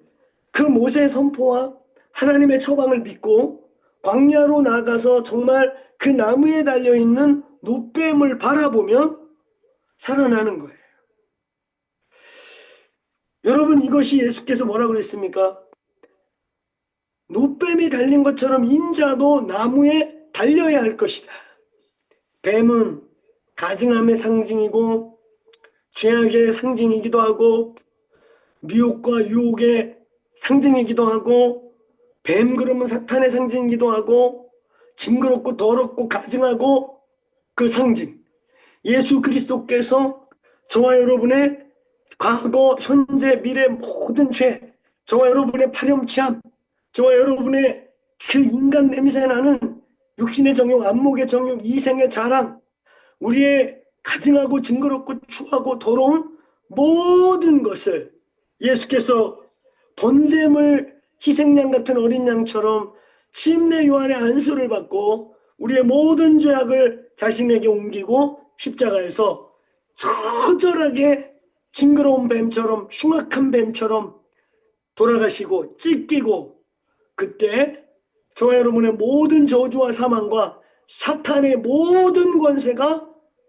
그 모세의 선포와 하나님의 처방을 믿고 광야로 나가서 정말 그 나무에 달려있는 노뱀을 바라보면 살아나는 거예요. 여러분, 이것이 예수께서 뭐라고 그랬습니까? 노뱀이 달린 것처럼 인자도 나무에 달려야 할 것이다. 뱀은 가증함의 상징이고 죄악의 상징이기도 하고 미혹과 유혹의 상징이기도 하고 뱀 그러면 사탄의 상징이기도 하고 징그럽고 더럽고 가증하고 그 상징 예수 그리스도께서 저와 여러분의 과거, 현재, 미래 모든 죄 저와 여러분의 파렴치함 저와 여러분의 그 인간 냄새나는 육신의 정욕, 안목의 정욕, 이생의 자랑 우리의 가증하고 징그럽고 추하고 더러운 모든 것을 예수께서 번제물 희생양 같은 어린 양처럼 침례 요한의 안수를 받고 우리의 모든 죄악을 자신에게 옮기고 십자가에서 처절하게 징그러운 뱀처럼 흉악한 뱀처럼 돌아가시고 찢기고 그때 저와 여러분의 모든 저주와 사망과 사탄의 모든 권세가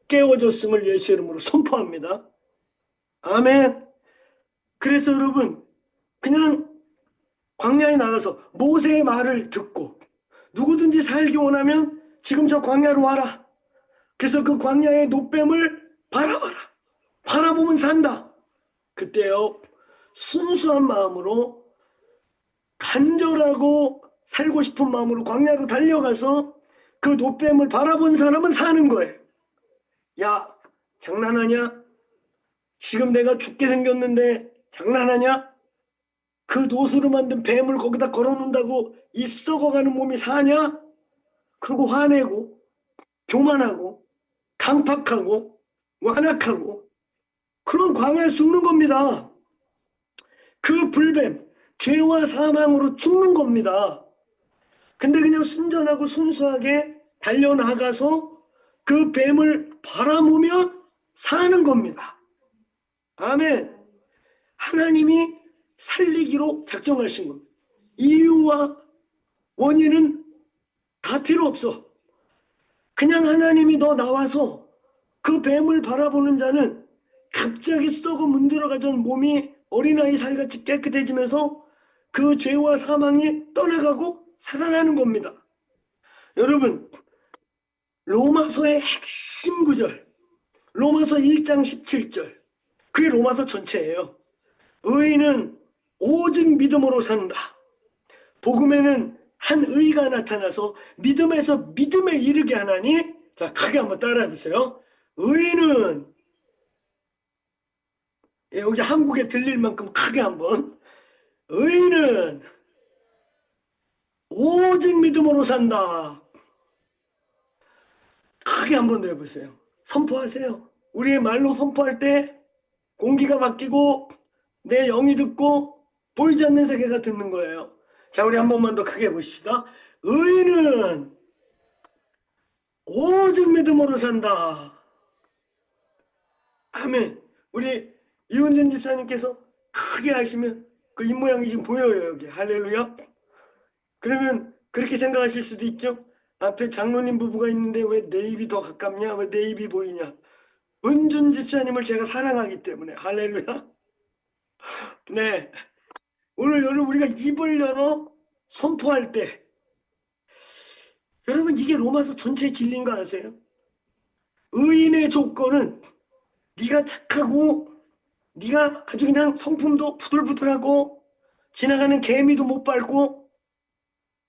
깨어졌음을 예수 이름으로 선포합니다. 아멘. 그래서 여러분 그냥 광야에 나가서 모세의 말을 듣고 누구든지 살기 원하면 지금 저 광야로 와라. 그래서 그 광야의 노뱀을 바라봐라. 바라보면 산다. 그때요 순수한 마음으로 간절하고 살고 싶은 마음으로 광야로 달려가서 그 노뱀을 바라본 사람은 사는 거예요. 야, 장난하냐? 지금 내가 죽게 생겼는데 장난하냐? 그 노스로 만든 뱀을 거기다 걸어놓는다고 이 썩어가는 몸이 사냐? 그리고 화내고 교만하고 강팍하고 완악하고 그런 광야에 죽는 겁니다. 그 불뱀, 죄와 사망으로 죽는 겁니다. 근데 그냥 순전하고 순수하게 달려나가서 그 뱀을 바라보며 사는 겁니다. 아멘. 하나님이 살리기로 작정하신 겁니다. 이유와 원인은 다 필요 없어. 그냥 하나님이 너 나와서 그 뱀을 바라보는 자는 갑자기 썩어 문드러가던 몸이 어린아이 살같이 깨끗해지면서 그 죄와 사망이 떠나가고 살아나는 겁니다. 여러분 로마서의 핵심 구절 로마서 1장 17절 그게 로마서 전체예요. 의인은 오직 믿음으로 산다. 복음에는 한 의가 나타나서 믿음에서 믿음에 이르게 하나니 자 크게 한번 따라해보세요. 의인은 여기 한국에 들릴 만큼 크게 한번 의인은 오직 믿음으로 산다. 크게 한 번 더 해보세요. 선포하세요. 우리의 말로 선포할 때 공기가 바뀌고 내 영이 듣고 보이지 않는 세계가 듣는 거예요. 자, 우리 한 번만 더 크게 해보십시다. 의인은 오직 믿음으로 산다. 아멘. 우리 이훈진 집사님께서 크게 하시면 그 입모양이 지금 보여요, 여기. 할렐루야. 그러면 그렇게 생각하실 수도 있죠. 앞에 장로님 부부가 있는데 왜 내 입이 더 가깝냐? 왜 내 입이 보이냐? 은준 집사님을 제가 사랑하기 때문에. 할렐루야. 네. 오늘 여러분 우리가 입을 열어 선포할 때 여러분 이게 로마서 전체 진리인 거 아세요? 의인의 조건은 네가 착하고 네가 아주 그냥 성품도 부들부들하고 지나가는 개미도 못 밟고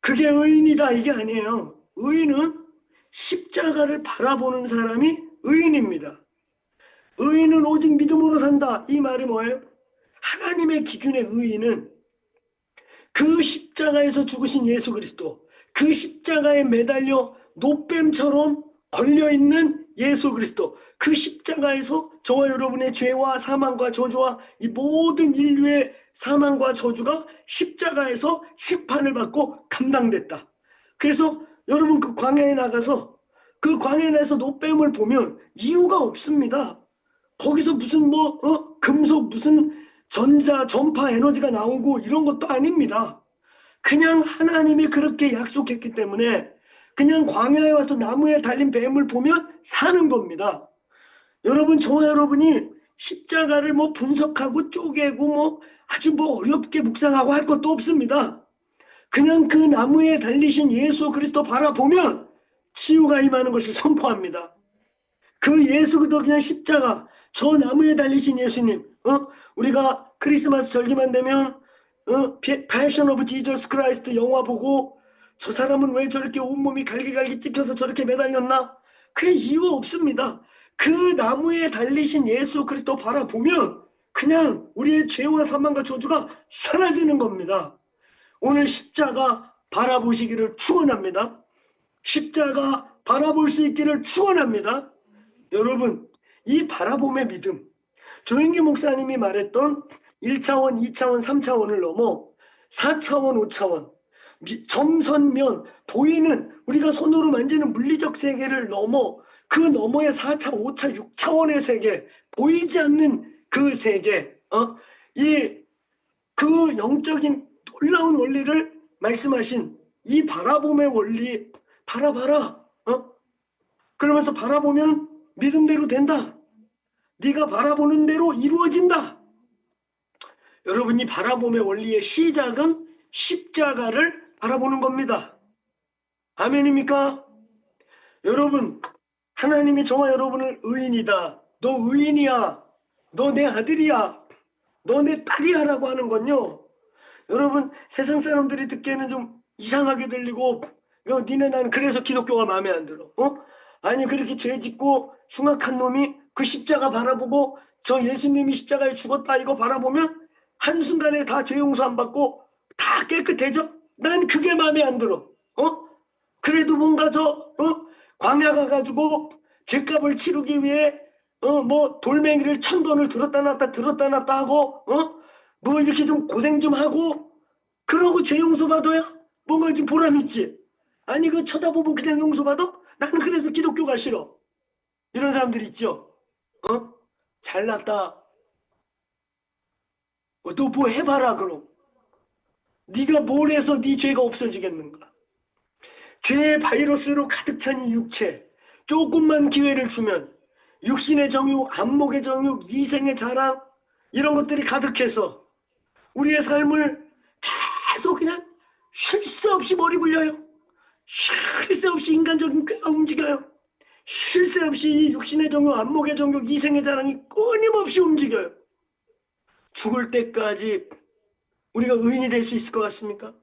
그게 의인이다 이게 아니에요. 의인은 십자가를 바라보는 사람이 의인입니다. 의인은 오직 믿음으로 산다. 이 말이 뭐예요? 하나님의 기준의 의인은 그 십자가에서 죽으신 예수 그리스도, 그 십자가에 매달려 노뱀처럼 걸려있는 예수 그리스도, 그 십자가에서 저와 여러분의 죄와 사망과 저주와 이 모든 인류의 사망과 저주가 십자가에서 심판을 받고 감당됐다. 그래서 여러분 그 광야에 나가서 그 광야에 나가서 노뱀을 보면 이유가 없습니다. 거기서 무슨 금속 무슨 전자 전파 에너지가 나오고 이런 것도 아닙니다. 그냥 하나님이 그렇게 약속했기 때문에 그냥 광야에 와서 나무에 달린 뱀을 보면 사는 겁니다. 여러분 저와 여러분이 십자가를 분석하고 쪼개고 아주 어렵게 묵상하고 할 것도 없습니다. 그냥 그 나무에 달리신 예수 그리스도 바라보면 치유가 임하는 것을 선포합니다. 그 예수 그리스도 그냥 십자가 저 나무에 달리신 예수님 우리가 크리스마스 절기만 되면 패션 오브 지저스 크라이스트 영화 보고 저 사람은 왜 저렇게 온몸이 갈기갈기 찢겨서 저렇게 매달렸나? 그 이유 없습니다. 그 나무에 달리신 예수 그리스도 바라보면 그냥 우리의 죄와 사망과 저주가 사라지는 겁니다. 오늘 십자가 바라보시기를 축원합니다. 십자가 바라볼 수 있기를 축원합니다. 여러분 이 바라봄의 믿음 조영기 목사님이 말했던 1차원, 2차원, 3차원을 넘어 4차원, 5차원 점선면 보이는 우리가 손으로 만지는 물리적 세계를 넘어 그 너머의 4차, 5차, 6차원의 세계 보이지 않는 그 세계 그 영적인 놀라운 원리를 말씀하신 이 바라봄의 원리 바라봐라 그러면서 바라보면 믿음대로 된다. 네가 바라보는 대로 이루어진다. 여러분이 바라봄의 원리의 시작은 십자가를 바라보는 겁니다. 아멘입니까? 여러분 하나님이 저와 여러분을 의인이다. 너 의인이야. 너 내 아들이야. 너 내 딸이야 라고 하는 건요. 여러분 세상 사람들이 듣기에는 좀 이상하게 들리고 니네 나는 그래서 기독교가 마음에 안 들어. 아니 그렇게 죄 짓고 흉악한 놈이 그 십자가 바라보고 저 예수님이 십자가에 죽었다 이거 바라보면 한순간에 다 죄 용서 안 받고 다 깨끗해져? 난 그게 마음에 안 들어. 그래도 뭔가 광야 가가지고 죄값을 치르기 위해 돌멩이를 1,000번을 들었다 놨다 하고 이렇게 좀 고생 좀 하고 그러고 죄 용서 받아야 뭔가 좀 보람 있지. 아니 그 쳐다보면 그냥 용서 받아? 나는 그래서 기독교가 싫어. 이런 사람들 있죠. 잘났다. 너 뭐 해봐라 그럼. 네가 뭘 해서 네 죄가 없어지겠는가. 죄의 바이러스로 가득 찬 이 육체 조금만 기회를 주면 육신의 정욕, 안목의 정욕, 이생의 자랑 이런 것들이 가득해서 우리의 삶을 계속 그냥 쉴 새 없이 머리 굴려요. 쉴 새 없이 인간적인 꾀가 움직여요. 쉴 새 없이 이 육신의 정욕, 안목의 정욕, 이생의 자랑이 끊임없이 움직여요. 죽을 때까지 우리가 의인이 될 수 있을 것 같습니까?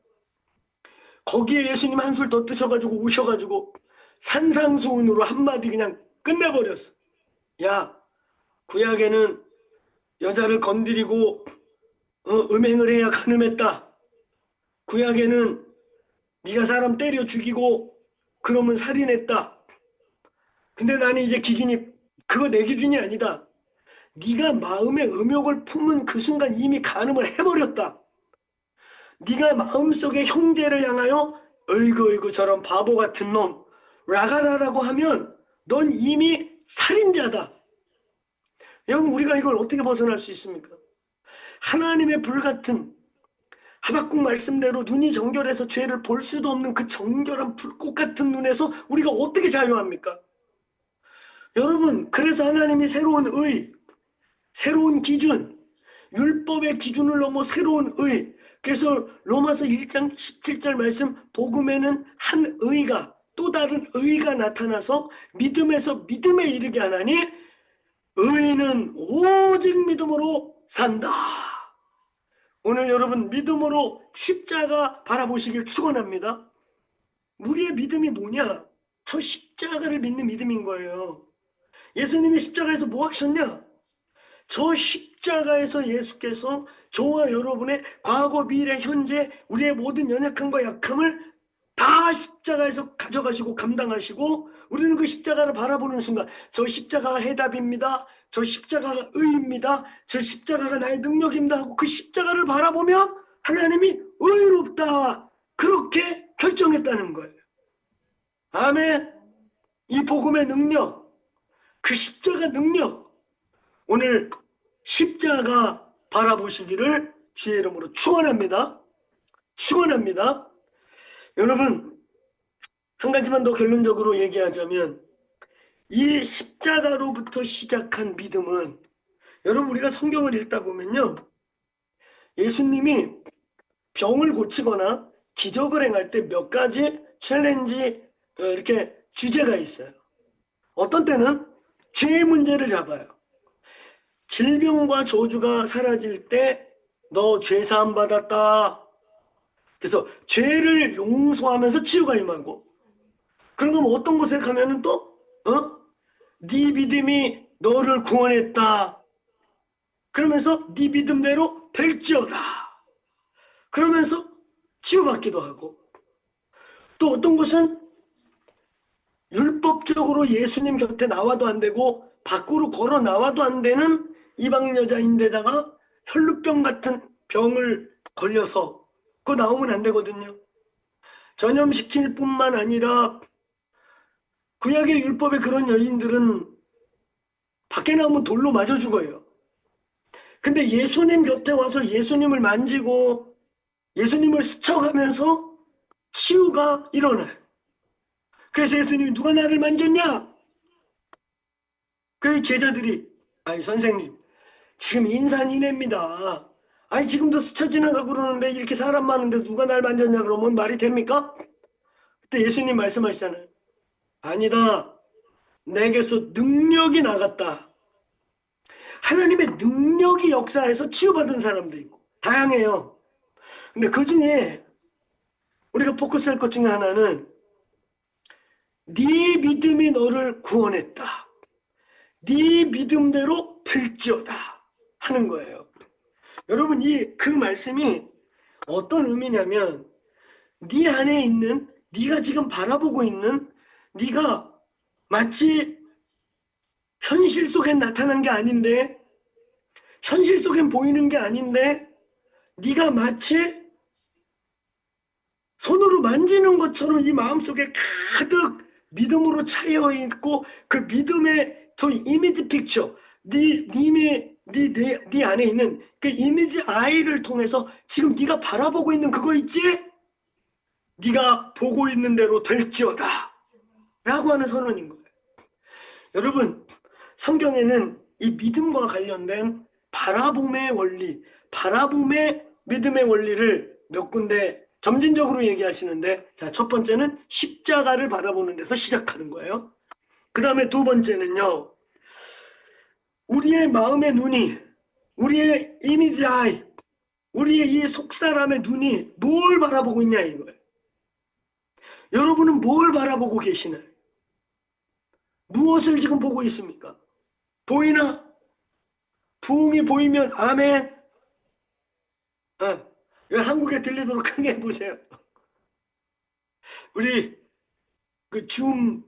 거기에 예수님 한술 더 뜨셔가지고 오셔가지고 산상수훈으로 한마디 그냥 끝내버렸어. 야, 구약에는 여자를 건드리고 음행을 해야 간음했다. 구약에는 네가 사람 때려 죽이고 그러면 살인했다. 근데 나는 이제 기준이 그거 내 기준이 아니다. 네가 마음에 음욕을 품은 그 순간 이미 간음을 해버렸다. 네가 마음속에 형제를 향하여 어이구 어이구 저런 바보 같은 놈 라가라라고 하면 넌 이미 살인자다. 여러분 우리가 이걸 어떻게 벗어날 수 있습니까? 하나님의 불같은 하박국 말씀대로 눈이 정결해서 죄를 볼 수도 없는 그 정결한 불꽃 같은 눈에서 우리가 어떻게 자유합니까? 여러분 그래서 하나님이 새로운 의, 새로운 기준, 율법의 기준을 넘어 새로운 의. 그래서 로마서 1장 17절 말씀 복음에는 한 의가 또 다른 의가 나타나서 믿음에서 믿음에 이르게 하나니 의인은 오직 믿음으로 산다. 오늘 여러분 믿음으로 십자가 바라보시길 축원합니다. 우리의 믿음이 뭐냐? 저 십자가를 믿는 믿음인 거예요. 예수님이 십자가에서 뭐 하셨냐? 저 십자가에서 예수께서 저와 여러분의 과거, 미래, 현재 우리의 모든 연약함과 약함을 다 십자가에서 가져가시고 감당하시고 우리는 그 십자가를 바라보는 순간 저 십자가가 해답입니다. 저 십자가가 의입니다. 저 십자가가 나의 능력입니다 하고 그 십자가를 바라보면 하나님이 의롭다 그렇게 결정했다는 거예요. 아멘. 이 복음의 능력, 그 십자가 능력 오늘 십자가 바라보시기를 주의 이름으로 축원합니다. 축원합니다. 여러분 한 가지만 더 결론적으로 얘기하자면 이 십자가로부터 시작한 믿음은 여러분 우리가 성경을 읽다 보면요 예수님이 병을 고치거나 기적을 행할 때 몇 가지 챌린지 이렇게 주제가 있어요. 어떤 때는 죄의 문제를 잡아요. 질병과 저주가 사라질 때 너 죄 사함 받았다. 그래서 죄를 용서하면서 치유가 임하고 그런 건 어떤 곳에 가면은 또 네 믿음이 너를 구원했다. 그러면서 네 믿음대로 될지어다. 그러면서 치유받기도 하고 또 어떤 곳은 율법적으로 예수님 곁에 나와도 안 되고 밖으로 걸어 나와도 안 되는 이방 여자인데다가 혈루병 같은 병을 걸려서 그거 나오면 안 되거든요. 전염시킬 뿐만 아니라 구약의 율법의 그런 여인들은 밖에 나오면 돌로 맞아 죽어요. 근데 예수님 곁에 와서 예수님을 만지고 예수님을 스쳐가면서 치유가 일어나요. 그래서 예수님이 누가 나를 만졌냐? 그 제자들이 아니 선생님 지금 인산인해입니다. 아니 지금도 스쳐 지나가고 그러는데 이렇게 사람 많은데 누가 날 만졌냐 그러면 말이 됩니까? 그때 예수님 말씀하시잖아요. 아니다. 내게서 능력이 나갔다. 하나님의 능력이 역사해서 치유받은 사람도 있고 다양해요. 근데 그 중에 우리가 포커스할 것 중에 하나는 네 믿음이 너를 구원했다. 네 믿음대로 될지어다 하는 거예요. 여러분 그 말씀이 어떤 의미냐면 네 안에 있는 네가 지금 바라보고 있는 네가 마치 현실 속엔 나타난 게 아닌데 현실 속엔 보이는 게 아닌데 네가 마치 손으로 만지는 것처럼 이 마음속에 가득 믿음으로 차여 있고 그 믿음의 저 이미지 픽처 네 안에 있는 그 이미지 아이를 통해서 지금 네가 바라보고 있는 그거 있지? 네가 보고 있는 대로 될지어다 라고 하는 선언인 거예요. 여러분 성경에는 이 믿음과 관련된 바라봄의 원리, 바라봄의 믿음의 원리를 몇 군데 점진적으로 얘기하시는데 자, 첫 번째는 십자가를 바라보는 데서 시작하는 거예요. 그 다음에 두 번째는요. 우리의 마음의 눈이 우리의 이미지 아이 우리의 이 속사람의 눈이 뭘 바라보고 있냐 이거예요. 여러분은 뭘 바라보고 계시나요? 무엇을 지금 보고 있습니까? 보이나? 부흥이 보이면 아멘. 한국에 들리도록 크게 해보세요. 우리 그 줌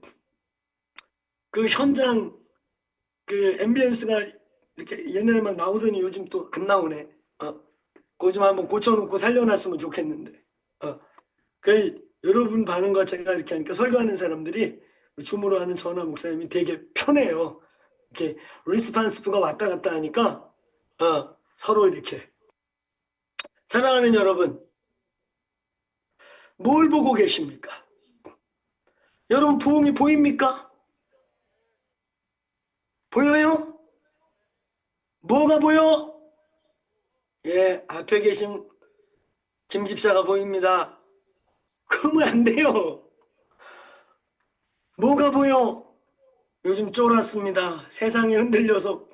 그 현장 그 앰비언스가 이렇게 옛날에 막 나오더니 요즘 또 안 나오네. 그거 좀 한번 고쳐놓고 살려놨으면 좋겠는데. 그 여러분 반응과 제가 이렇게 하니까 설교하는 사람들이 줌으로 하는 전화 목사님이 되게 편해요. 이렇게 리스판스프가 왔다 갔다 하니까 서로 이렇게. 사랑하는 여러분, 뭘 보고 계십니까? 여러분 부흥이 보입니까? 보여요? 뭐가 보여? 예, 앞에 계신 김 집사가 보입니다. 그러면 안 돼요. 뭐가 보여? 요즘 쫄았습니다. 세상이 흔들려서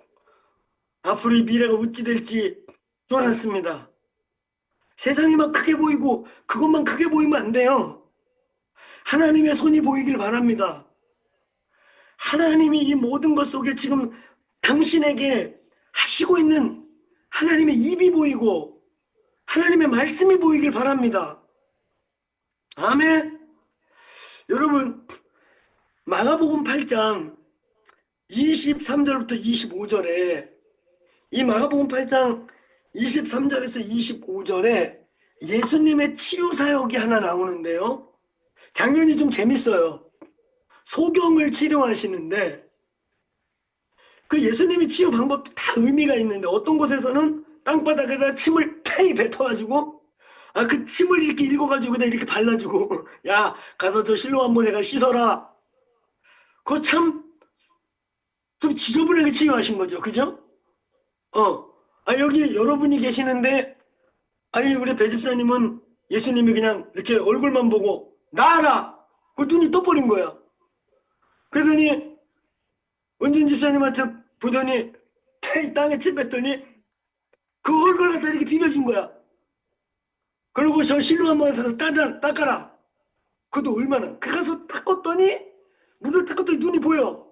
앞으로 이 미래가 어찌 될지 쫄았습니다. 세상이 막 크게 보이고 그것만 크게 보이면 안 돼요. 하나님의 손이 보이길 바랍니다. 하나님이 이 모든 것 속에 지금 당신에게 하시고 있는 하나님의 입이 보이고 하나님의 말씀이 보이길 바랍니다. 아멘. 여러분, 마가복음 8장 23절부터 25절에 이 마가복음 8장 23절에서 25절에 예수님의 치유 사역이 하나 나오는데요. 장면이 좀 재밌어요. 소경을 치료하시는데 그 예수님이 치유 방법도 다 의미가 있는데 어떤 곳에서는 땅바닥에다 침을 태이 뱉어가지고 그 침을 이렇게 읽어가지고 이렇게 발라주고 야 가서 저 실로암 모네가 씻어라. 그거 참 좀 지저분하게 치유하신 거죠. 그죠? 여기 여러분이 계시는데 우리 배 집사님은 예수님이 그냥 이렇게 얼굴만 보고 나아라! 그 눈이 떠버린 거야. 그러더니 은준 집사님한테 보더니 땅에 침 뱉더니 그 얼굴 갖다 이렇게 비벼준 거야. 그리고 저 실로 한번 가서 닦아라. 그것도 얼마나. 그 가서 닦았더니 물을 닦았더니 눈이 보여.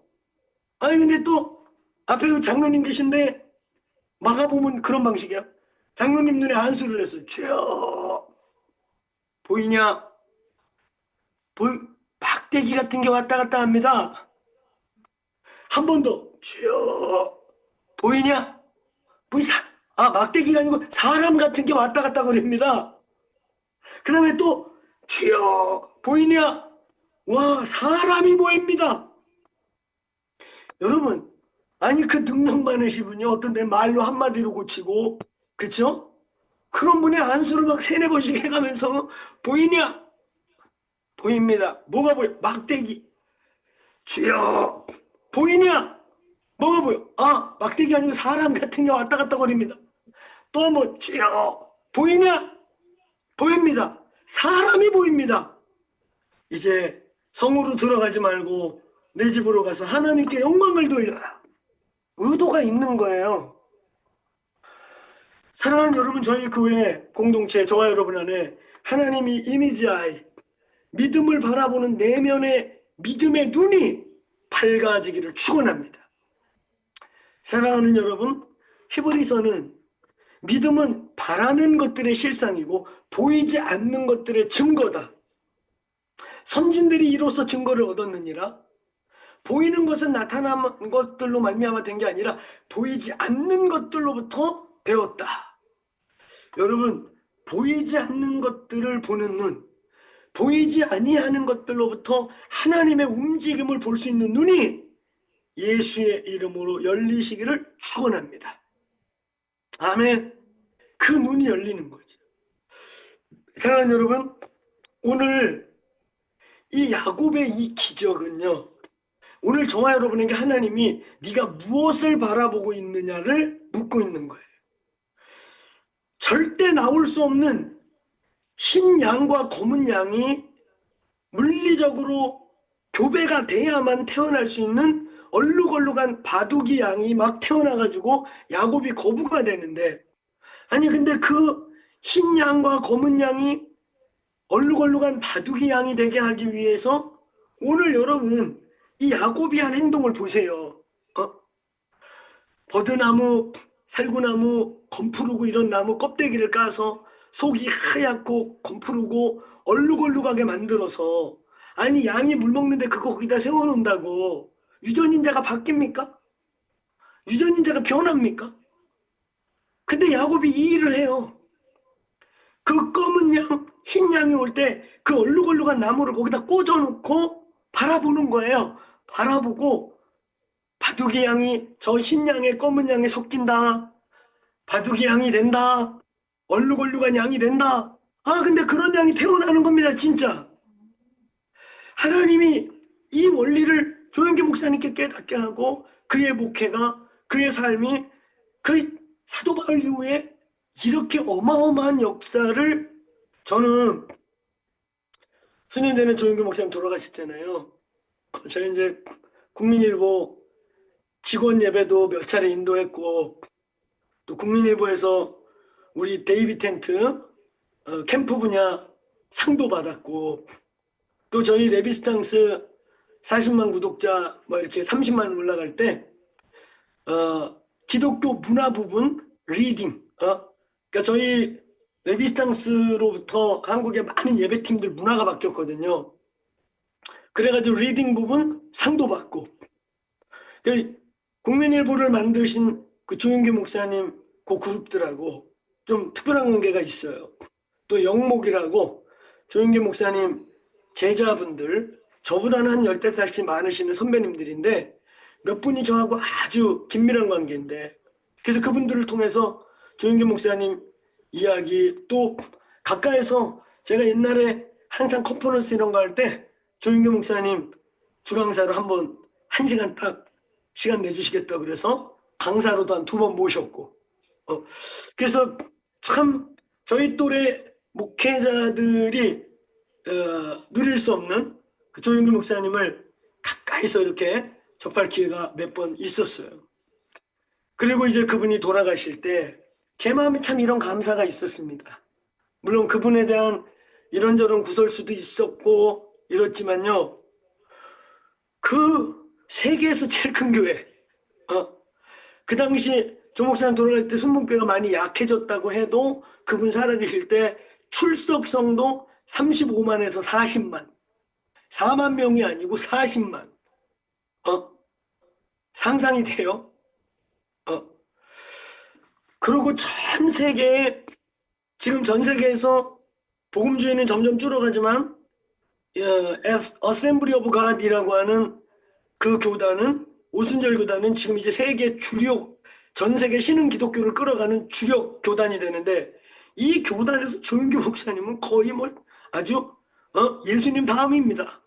근데 또 앞에 장로님 계신데 마가보면 그런 방식이야. 장로님 눈에 안수를 했어. 주여 보이냐? 막대기 같은 게 왔다 갔다 합니다. 한 번 더 주여 보이냐? 막대기가 아니고 사람 같은 게 왔다 갔다 거립니다. 그 다음에 또 주여 보이냐? 와 사람이 보입니다. 여러분 그 능력 많으신 분이 어떤 데 말로 한마디로 고치고 그쵸? 그런 분의 안수를 막 3-4번씩 해가면서 보이냐? 보입니다. 뭐가 보여? 막대기. 주여 보이냐? 뭐가 보여? 막대기 아니고 사람 같은 게 왔다 갔다 거립니다. 또 한번 주여 보이냐? 보입니다. 사람이 보입니다. 이제 성으로 들어가지 말고 내 집으로 가서 하나님께 영광을 돌려라. 의도가 있는 거예요. 사랑하는 여러분, 저희 교회 공동체 저와 여러분 안에 하나님이 이미지 아이 믿음을 바라보는 내면의 믿음의 눈이 밝아지기를 축원합니다. 사랑하는 여러분, 히브리서는 믿음은 바라는 것들의 실상이고 보이지 않는 것들의 증거다. 선진들이 이로써 증거를 얻었느니라. 보이는 것은 나타난 것들로 말미암아 된 게 아니라 보이지 않는 것들로부터 되었다. 여러분, 보이지 않는 것들을 보는 눈, 보이지 아니하는 것들로부터 하나님의 움직임을 볼 수 있는 눈이 예수의 이름으로 열리시기를 축원합니다. 아멘. 그 눈이 열리는 거죠. 사랑하는 여러분, 오늘 이 야곱의 이 기적은요, 오늘 저와 여러분에게 하나님이 네가 무엇을 바라보고 있느냐를 묻고 있는 거예요. 절대 나올 수 없는 흰 양과 검은 양이 물리적으로 교배가 돼야만 태어날 수 있는 얼룩얼룩한 바둑이 양이 막 태어나가지고 야곱이 거부가 되는데, 근데 그 흰 양과 검은 양이 얼룩얼룩한 바둑이 양이 되게 하기 위해서 오늘 여러분 이 야곱이 한 행동을 보세요. 버드나무, 살구나무, 검푸르고 이런 나무 껍데기를 까서 속이 하얗고 검푸르고 얼룩얼룩하게 만들어서 양이 물 먹는데 그거 거기다 세워놓는다고 유전인자가 바뀝니까? 유전인자가 변합니까? 근데 야곱이 이 일을 해요. 그 검은 양, 흰 양이 올 때 그 얼룩얼룩한 나무를 거기다 꽂아놓고 바라보는 거예요. 바라보고 바둑이 양이 저 흰 양에 검은 양에 섞인다. 바둑이 양이 된다. 얼룩얼룩한 양이 된다. 아, 근데 그런 양이 태어나는 겁니다, 진짜. 하나님이 이 원리를 조영기 목사님께 깨닫게 하고 그의 목회가, 그의 삶이 그 사도 바울 이후에 이렇게 어마어마한 역사를 저는 수년전에 조영기 목사님 돌아가셨잖아요. 저희 이제 국민일보 직원 예배도 몇 차례 인도했고 또 국민일보에서 우리 데이비 텐트 캠프 분야 상도 받았고 또 저희 레비스탕스 40만 구독자 뭐 이렇게 30만 올라갈 때 기독교 문화 부분 리딩 그러니까 저희 레비스탕스로부터 한국의 많은 예배팀들 문화가 바뀌었거든요. 그래가지고 리딩 부분 상도 받고 국민일보를 만드신 그 조영기 목사님 그 그룹들하고 좀 특별한 관계가 있어요. 또 영목이라고 조영기 목사님 제자분들 저보다는 한 열댓 살씩 많으시는 선배님들인데 몇 분이 저하고 아주 긴밀한 관계인데 그래서 그분들을 통해서 조영기 목사님 이야기 또 가까이서 제가 옛날에 항상 컨퍼런스 이런 거 할 때 조영기 목사님 주강사로 한번 1시간 딱 시간 내주시겠다 그래서 강사로도 한 2번 모셨고 그래서 참 저희 또래 목회자들이 누릴 수 없는 그 조영기 목사님을 가까이서 이렇게 접할 기회가 몇 번 있었어요. 그리고 이제 그분이 돌아가실 때 제 마음에 참 이런 감사가 있었습니다. 물론 그분에 대한 이런저런 구설수도 있었고 이렇지만요. 그 세계에서 제일 큰 교회 그 당시 조 목사님 돌아갈 때 순문교회가 많이 약해졌다고 해도 그분 살아계실 때 출석성도 35만에서 40만 4만 명이 아니고 40만 상상이 돼요? 그리고 전 세계에 지금 전 세계에서 복음주의는 점점 줄어가지만 어셈블리 오브 갓이라고 하는 그 교단은 오순절 교단은 지금 이제 세계 주력 전 세계 신흥 기독교를 끌어가는 주력 교단이 되는데 이 교단에서 조영기 목사님은 거의 뭐 아주 예수님 다음입니다.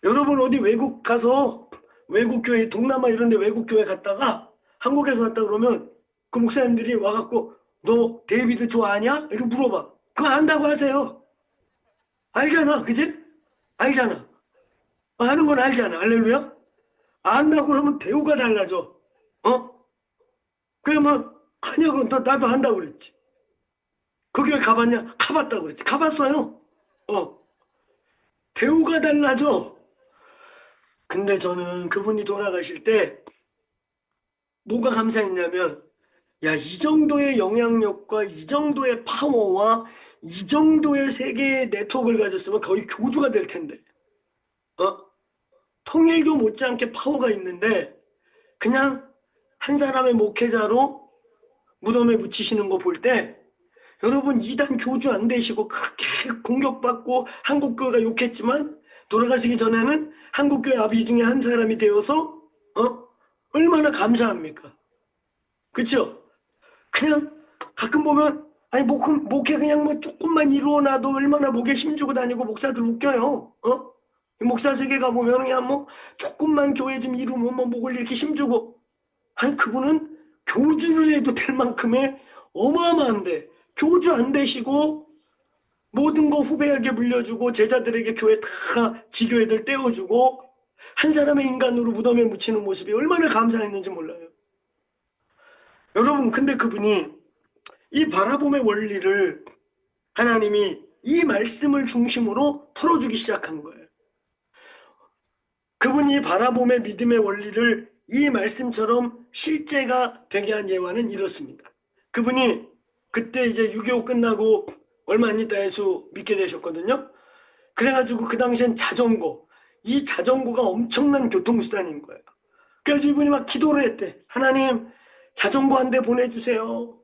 여러분 어디 외국 가서 외국 교회 동남아 이런 데 외국 교회 갔다가 한국에서 왔다 그러면 그 목사님들이 와갖고 너 데이비드 좋아하냐? 이렇게 물어봐. 그거 안다고 하세요. 알잖아. 그지? 알잖아. 아는 건 알잖아. 할렐루야? 안다고 그러면 대우가 달라져. 그러면 아니야. 그럼 나도 한다고 그랬지. 그 교회 가봤냐? 가봤다고 그랬지. 가봤어요. 대우가 달라져. 근데 저는 그분이 돌아가실 때 뭐가 감사했냐면 야, 이 정도의 영향력과 이 정도의 파워와 이 정도의 세계의 네트워크를 가졌으면 거의 교주가 될 텐데 통일교 못지않게 파워가 있는데 그냥 한 사람의 목회자로 무덤에 묻히시는 거 볼 때 여러분 이단 교주 안 되시고 그렇게 공격받고 한국교회가 욕했지만 돌아가시기 전에는 한국교회 아비 중에 한 사람이 되어서 얼마나 감사합니까? 그렇죠? 그냥 가끔 보면 아니 목회 그냥 뭐 조금만 이루어놔도 얼마나 목에 힘주고 다니고 목사들 웃겨요. 목사 세계 가보면 그냥 뭐 조금만 교회 좀 이루면 뭐 목을 이렇게 힘주고 아니 그분은 교주를 해도 될 만큼의 어마어마한데 교주 안 되시고 모든 거 후배에게 물려주고 제자들에게 교회 다 지교회들 떼어주고 한 사람의 인간으로 무덤에 묻히는 모습이 얼마나 감사했는지 몰라요. 여러분 근데 그분이 이 바라봄의 원리를 하나님이 이 말씀을 중심으로 풀어주기 시작한 거예요. 그분이 바라봄의 믿음의 원리를 이 말씀처럼 실제가 되게 한 예화는 이렇습니다. 그분이 그때 이제 6.25 끝나고 얼마 안 있다 예수 믿게 되셨거든요. 그래가지고 그 당시엔 자전거 이 자전거가 엄청난 교통수단인 거예요. 그래서 이분이 막 기도를 했대. 하나님, 자전거 한 대 보내주세요.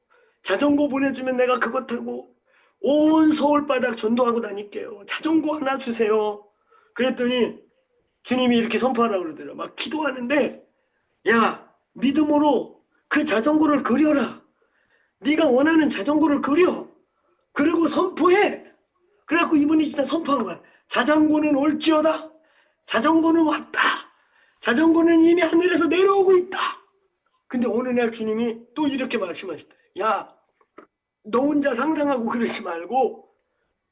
자전거 보내주면 내가 그것 타고 온 서울바닥 전도하고 다닐게요. 자전거 하나 주세요. 그랬더니 주님이 이렇게 선포하라고 그러더라고요. 막 기도하는데, 야, 믿음으로 그 자전거를 그려라. 네가 원하는 자전거를 그려. 그리고 선포해. 그래갖고 이분이 진짜 선포한 거야. 자전거는 올지어다. 자전거는 왔다. 자전거는 이미 하늘에서 내려오고 있다. 근데 어느 날 주님이 또 이렇게 말씀하셨다. 야, 너 혼자 상상하고 그러지 말고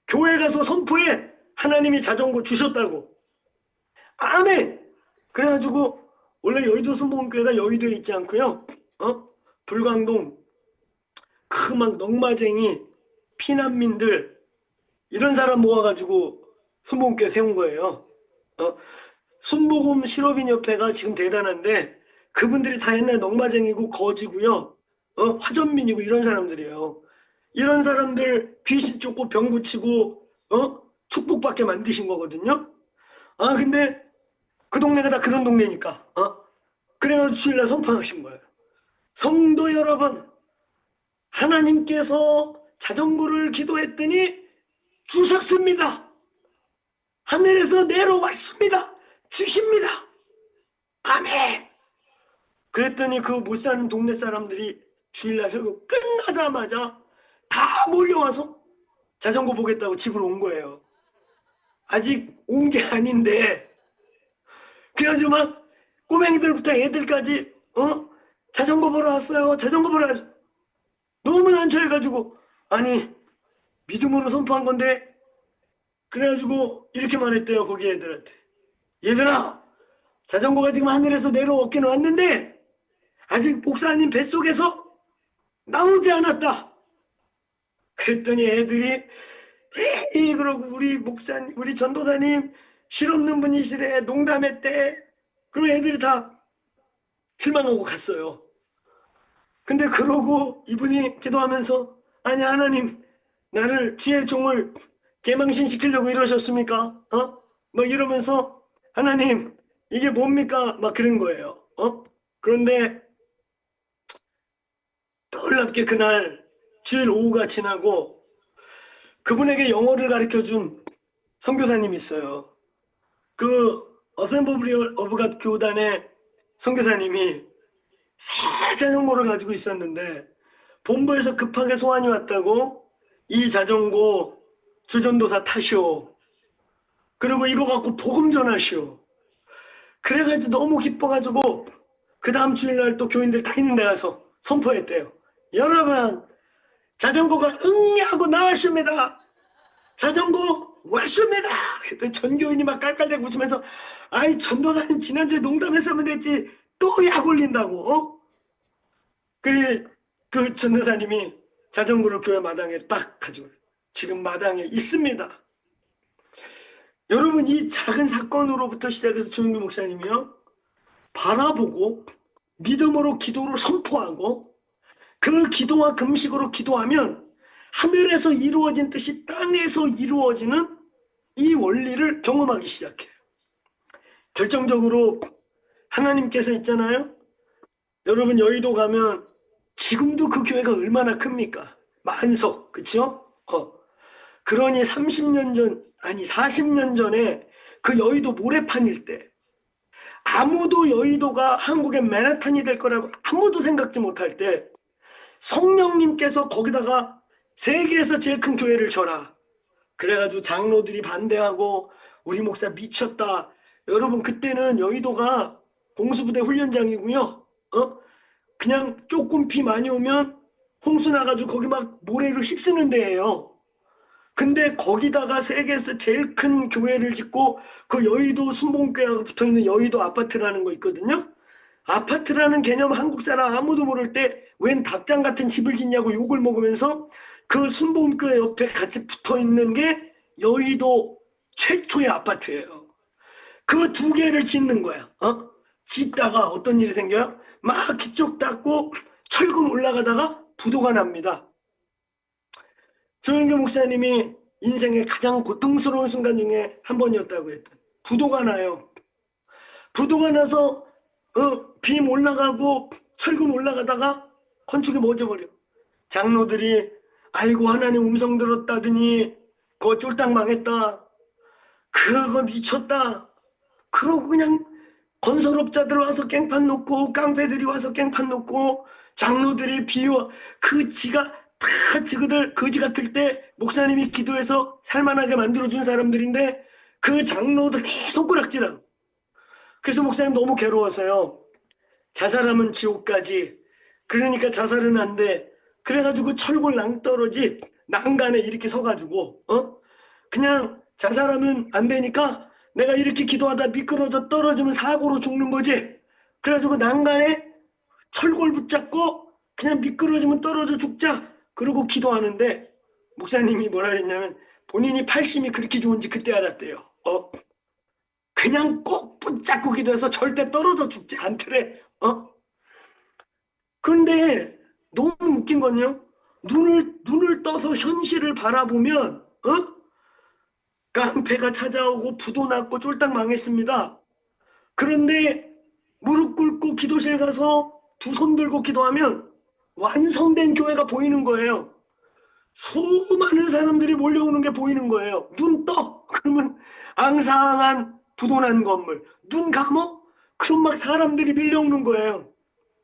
교회 가서 선포해. 하나님이 자전거 주셨다고. 아멘. 그래가지고 원래 여의도 순복음교회가 여의도에 있지 않고요. 불광동 그 막 넝마쟁이 피난민들 이런 사람 모아가지고 순복음교회 세운 거예요. 순복음 실업인협회가 지금 대단한데 그분들이 다 옛날 넝마쟁이고 거지고요. 화전민이고 이런 사람들이에요. 이런 사람들 귀신 쫓고 병 고치고 축복받게 만드신 거거든요. 아 근데 그 동네가 다 그런 동네니까 그래가지고 주일날 선포하신 거예요. 성도 여러분, 하나님께서 자전거를 기도했더니 주셨습니다. 하늘에서 내려왔습니다. 주십니다. 아멘. 그랬더니 그 못 사는 동네 사람들이 주일날 설교 끝나자마자 다 몰려와서 자전거 보겠다고 집으로 온 거예요. 아직 온 게 아닌데 그래가지고 막 꼬맹이들부터 애들까지 자전거 보러 왔어요. 자전거 보러 왔어요. 너무 난처해가지고 아니 믿음으로 선포한 건데 그래가지고 이렇게 말했대요. 거기 애들한테. 얘들아, 자전거가 지금 하늘에서 내려오긴 왔는데 아직 목사님 뱃속에서 나오지 않았다. 그랬더니 애들이 에이 그러고 우리 목사님 우리 전도사님 실없는 분이시래 농담했대. 그리고 애들이 다 실망하고 갔어요. 근데 그러고 이분이 기도하면서 아니 하나님 나를 주의 종을 개망신 시키려고 이러셨습니까? 막 이러면서 하나님 이게 뭡니까? 막 그런 거예요. 그런데 놀랍게 그날 주일 오후가 지나고 그분에게 영어를 가르쳐준 선교사님이 있어요. 그 어셈블리 오브 갓 교단의 선교사님이 새 자전거를 가지고 있었는데 본부에서 급하게 소환이 왔다고 이 자전거 주전도사 타시오. 그리고 이거 갖고 복음 전하시오. 그래가지고 너무 기뻐가지고 그 다음 주일날 또 교인들 다 있는 데 가서 선포했대요. 여러분 자전거가 응하고 나왔습니다. 자전거 왔습니다. 그랬더니 전교인이 막 깔깔대고 웃으면서 아이 전도사님 지난주에 농담했으면 됐지 또 약 올린다고. 그 전도사님이 자전거를 교회 마당에 딱 가지고 지금 마당에 있습니다. 여러분 이 작은 사건으로부터 시작해서 조영규 목사님이요 바라보고 믿음으로 기도를 선포하고 그 기도와 금식으로 기도하면 하늘에서 이루어진 뜻이 땅에서 이루어지는 이 원리를 경험하기 시작해요. 결정적으로 하나님께서 있잖아요. 여러분 여의도 가면 지금도 그 교회가 얼마나 큽니까? 만석, 그쵸? 그러니 30년 전, 아니 40년 전에 그 여의도 모래판일 때 아무도 여의도가 한국의 맨하탄이 될 거라고 아무도 생각지 못할 때 성령님께서 거기다가 세계에서 제일 큰 교회를 쳐라. 그래가지고 장로들이 반대하고 우리 목사 미쳤다. 여러분 그때는 여의도가 공수부대 훈련장이고요. 그냥 조금 비 많이 오면 홍수 나가지고 거기 막 모래로 휩쓰는 데예요. 근데 거기다가 세계에서 제일 큰 교회를 짓고 그 여의도 순복음교회하고 붙어있는 여의도 아파트라는 거 있거든요. 아파트라는 개념 한국 사람 아무도 모를 때 웬 닭장 같은 집을 짓냐고 욕을 먹으면서 그 순복음교회 옆에 같이 붙어있는 게 여의도 최초의 아파트예요. 그 두 개를 짓는 거야. 짓다가 어떤 일이 생겨요? 막 기쪽 닦고 철근 올라가다가 부도가 납니다. 조영규 목사님이 인생의 가장 고통스러운 순간 중에 한 번이었다고 했던 부도가 나요. 부도가 나서 빔 올라가고 철근 올라가다가 건축이 멎어버려. 장로들이 아이고 하나님 음성 들었다더니 그거 쫄딱 망했다. 그거 미쳤다. 그러고 그냥 건설업자들 와서 깽판 놓고 깡패들이 와서 깽판 놓고 장로들이 비워 그 지가 다 지그들 거지 같을 때 목사님이 기도해서 살만하게 만들어준 사람들인데 그 장로들이 손가락질하고 그래서 목사님 너무 괴로워서요. 자살하면 지옥까지 그러니까 자살은 안 돼. 그래가지고 철골 낭떠러지 난간에 이렇게 서가지고 그냥 자살하면 안 되니까 내가 이렇게 기도하다 미끄러져 떨어지면 사고로 죽는 거지. 그래가지고 난간에 철골 붙잡고 그냥 미끄러지면 떨어져 죽자. 그러고 기도하는데 목사님이 뭐라 그랬냐면 본인이 팔심이 그렇게 좋은지 그때 알았대요. 그냥 꼭 붙잡고 기도해서 절대 떨어져 죽지 않더래. 근데 너무 웃긴 건요. 눈을 떠서 현실을 바라보면 깡패가 찾아오고 부도 났고 쫄딱 망했습니다. 그런데 무릎 꿇고 기도실 가서 두 손 들고 기도하면 완성된 교회가 보이는 거예요. 수많은 사람들이 몰려오는 게 보이는 거예요. 눈 떠! 그러면 앙상한 부도 난 건물. 눈 감어? 그럼 막 사람들이 밀려오는 거예요.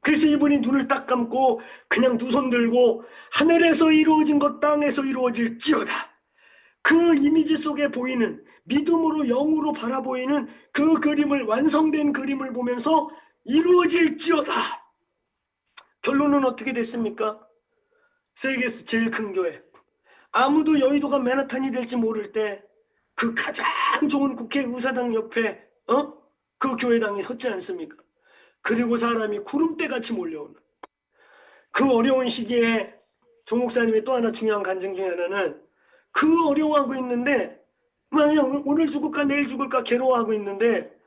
그래서 이분이 눈을 딱 감고 그냥 두 손 들고 하늘에서 이루어진 것 땅에서 이루어질지어다. 그 이미지 속에 보이는 믿음으로 영으로 바라보이는 그 그림을 완성된 그림을 보면서 이루어질지어다. 결론은 어떻게 됐습니까? 세계에서 제일 큰 교회. 아무도 여의도가 맨하탄이 될지 모를 때 그 가장 좋은 국회의사당 옆에 그 교회당이 섰지 않습니까? 그리고 사람이 구름대같이 몰려오는 그 어려운 시기에 조 목사님의 또 하나 중요한 간증 중에 하나는 그 어려워하고 있는데 만약 오늘 죽을까 내일 죽을까 괴로워하고 있는데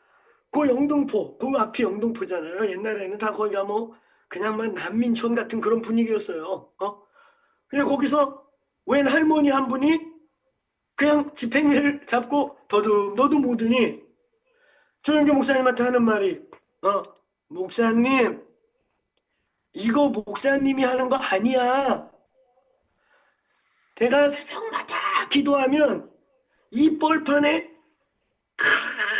그 영등포 그 앞이 영등포잖아요. 옛날에는 다 거기가 뭐 그냥 막 난민촌 같은 그런 분위기였어요. 근데 거기서 웬 할머니 한 분이 그냥 지팽이를 잡고 더듬더듬 오더니 조영교 목사님한테 하는 말이 목사님 이거 목사님이 하는 거 아니야. 내가 새벽마다 기도하면 이 뻘판에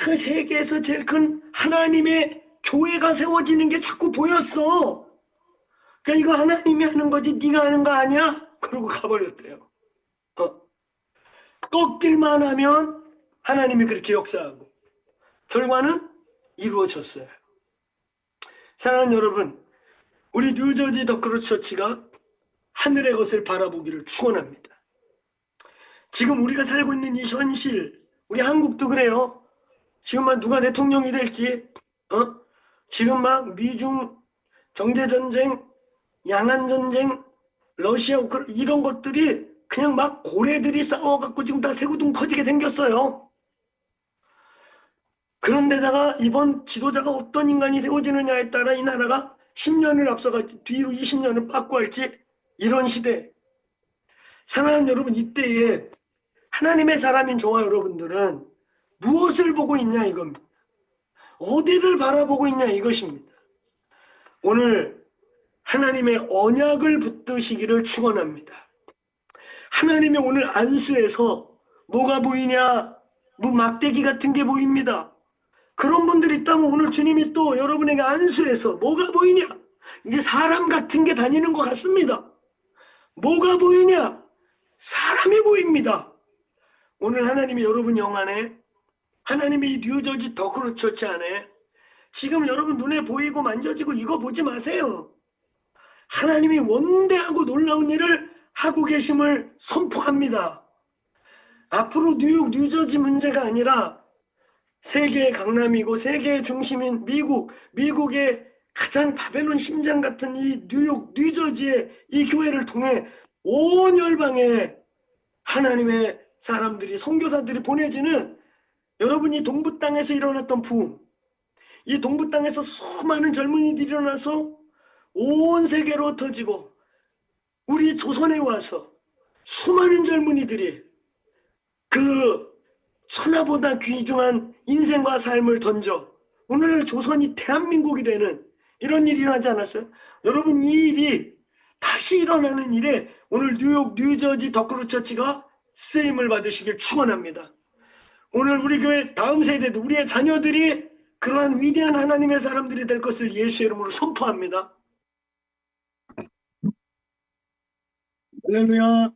그 세계에서 제일 큰 하나님의 교회가 세워지는 게 자꾸 보였어. 그러니까 이거 하나님이 하는 거지 네가 하는 거 아니야? 그러고 가버렸대요. 꺾일만 하면 하나님이 그렇게 역사하고 결과는 이루어졌어요. 사랑하는 여러분, 우리 뉴저지 더크로스처치가 하늘의 것을 바라보기를 축원합니다. 지금 우리가 살고 있는 이 현실, 우리 한국도 그래요. 지금 막 누가 대통령이 될지, 지금 막 미중 경제전쟁, 양안전쟁, 러시아, 우크라이나 이런 것들이 그냥 막 고래들이 싸워갖고 지금 다 새우등 터지게 생겼어요. 그런데다가 이번 지도자가 어떤 인간이 세워지느냐에 따라 이 나라가 10년을 앞서갈지 뒤로 20년을 빠꾸 할지 이런 시대. 사랑하는 여러분, 이때에 하나님의 사람인 저와 여러분들은 무엇을 보고 있냐 이겁니다. 어디를 바라보고 있냐 이것입니다. 오늘 하나님의 언약을 붙드시기를 축원합니다. 하나님의 오늘 안수에서 뭐가 보이냐? 뭐 막대기 같은 게 보입니다. 그런 분들이 있다면 오늘 주님이 또 여러분에게 안수해서 뭐가 보이냐? 이제 사람 같은 게 다니는 것 같습니다. 뭐가 보이냐? 사람이 보입니다. 오늘 하나님이 여러분 영 안에, 하나님이 이 뉴저지 더크로스처치 안에 지금 여러분 눈에 보이고 만져지고 이거 보지 마세요. 하나님이 원대하고 놀라운 일을 하고 계심을 선포합니다. 앞으로 뉴욕, 뉴저지 문제가 아니라 세계의 강남이고 세계의 중심인 미국의 가장 바벨론 심장 같은 이 뉴욕, 뉴저지의 이 교회를 통해 온 열방에 하나님의 사람들이, 선교사들이 보내지는 여러분이 동부 땅에서 일어났던 부흥, 이 동부 땅에서 수많은 젊은이들이 일어나서 온 세계로 흩어지고 우리 조선에 와서 수많은 젊은이들이 그 천하보다 귀중한 인생과 삶을 던져 오늘 조선이 대한민국이 되는 이런 일이 일어나지 않았어요? 여러분, 이 일이 다시 일어나는 일에 오늘 뉴욕 뉴저지 더크루 처치가 쓰임을 받으시길 축원합니다. 오늘 우리 교회 다음 세대도 우리의 자녀들이 그러한 위대한 하나님의 사람들이 될 것을 예수의 이름으로 선포합니다. 할렐루야.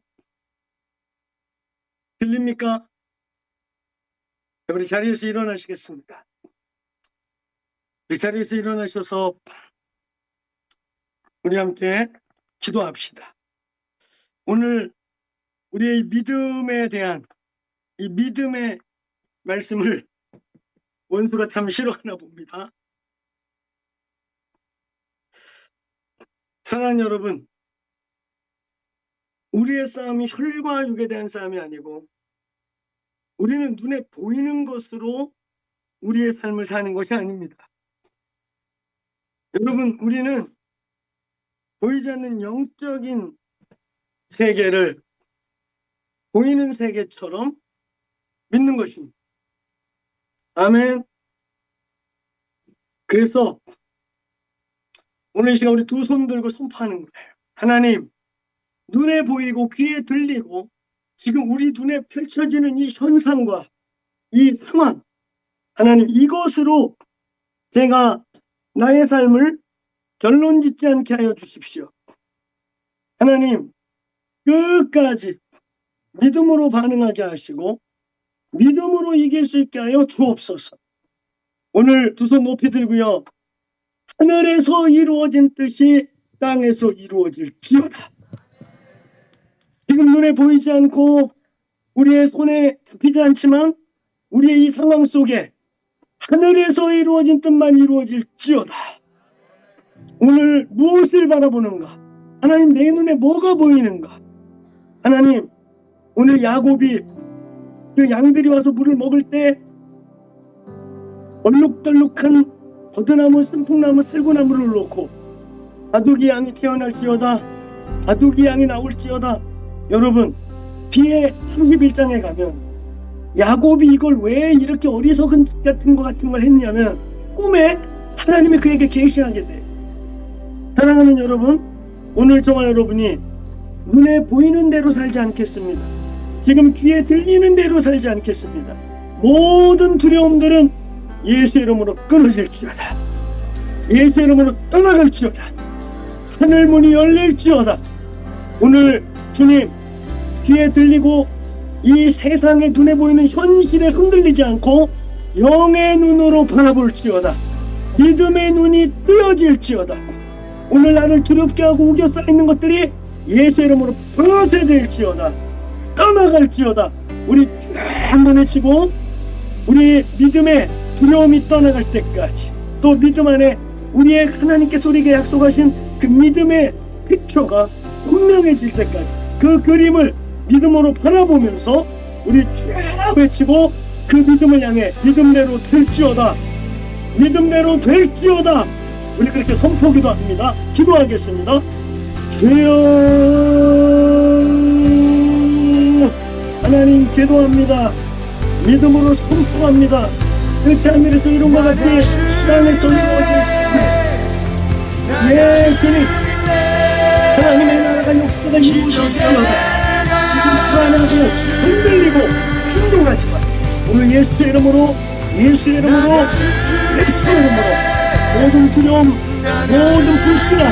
들립니까? 우리 자리에서 일어나시겠습니다. 우리 자리에서 일어나셔서 우리 함께 기도합시다. 오늘 우리의 믿음에 대한 이 믿음의 말씀을 원수가 참 싫어하나 봅니다. 사랑하는 여러분, 우리의 싸움이 혈과 육에 대한 싸움이 아니고 우리는 눈에 보이는 것으로 우리의 삶을 사는 것이 아닙니다. 여러분, 우리는 보이지 않는 영적인 세계를 보이는 세계처럼 믿는 것입니다. 아멘. 그래서 오늘 이 시간 우리 두 손 들고 선포하는 거예요. 하나님, 눈에 보이고 귀에 들리고 지금 우리 눈에 펼쳐지는 이 현상과 이 상황, 하나님, 이것으로 제가 나의 삶을 결론 짓지 않게 하여 주십시오. 하나님, 끝까지 믿음으로 반응하게 하시고 믿음으로 이길 수 있게 하여 주옵소서. 오늘 두 손 높이 들고요. 하늘에서 이루어진 뜻이 땅에서 이루어질지어다. 지금 눈에 보이지 않고 우리의 손에 잡히지 않지만 우리의 이 상황 속에 하늘에서 이루어진 뜻만 이루어질지어다. 오늘 무엇을 바라보는가? 하나님, 내 눈에 뭐가 보이는가? 하나님, 오늘 야곱이 그 양들이 와서 물을 먹을 때 얼룩덜룩한 버드나무, 쓴풍나무, 살구나무를 놓고 바둑이 양이 태어날지어다, 바둑이 양이 나올지어다. 여러분, 뒤에 31장에 가면 야곱이 이걸 왜 이렇게 어리석은 같은 걸 했냐면 꿈에 하나님이 그에게 계시하게 돼. 사랑하는 여러분, 오늘 저와 여러분이 눈에 보이는 대로 살지 않겠습니다. 지금 귀에 들리는 대로 살지 않겠습니다. 모든 두려움들은 예수의 이름으로 끊어질지어다. 예수의 이름으로 떠나갈지어다. 하늘문이 열릴지어다. 오늘 주님, 귀에 들리고 이 세상의 눈에 보이는 현실에 흔들리지 않고 영의 눈으로 바라볼지어다. 믿음의 눈이 뜨여질지어다. 오늘 나를 두렵게 하고 우겨 쌓이는 것들이 예수의 이름으로 벗어질지어다. 떠나갈지어다. 우리 쫙 한번 외치고 우리 믿음의 두려움이 떠나갈 때까지, 또 믿음 안에 우리의 하나님께서 우리에게 약속하신 그 믿음의 픽처가 선명해질 때까지 그 그림을 믿음으로 바라보면서 우리 쫙 외치고 그 믿음을 향해 믿음대로 될지어다. 믿음대로 될지어다. 우리 그렇게 선포기도 합니다. 기도하겠습니다. 주여, 하나님, 기도합니다. 믿음으로 선포합니다. 그 하늘에서 이룬 것 같이 땅에서 이루어질 예, 주님, 하나님의 나라가 역사가 이루어질지어다. 지금 불안하고 흔들리고 충동하지만 오늘 예수의 이름으로 예수의 이름으로 예수의 이름으로 모든 두려움, 모든 불신앙,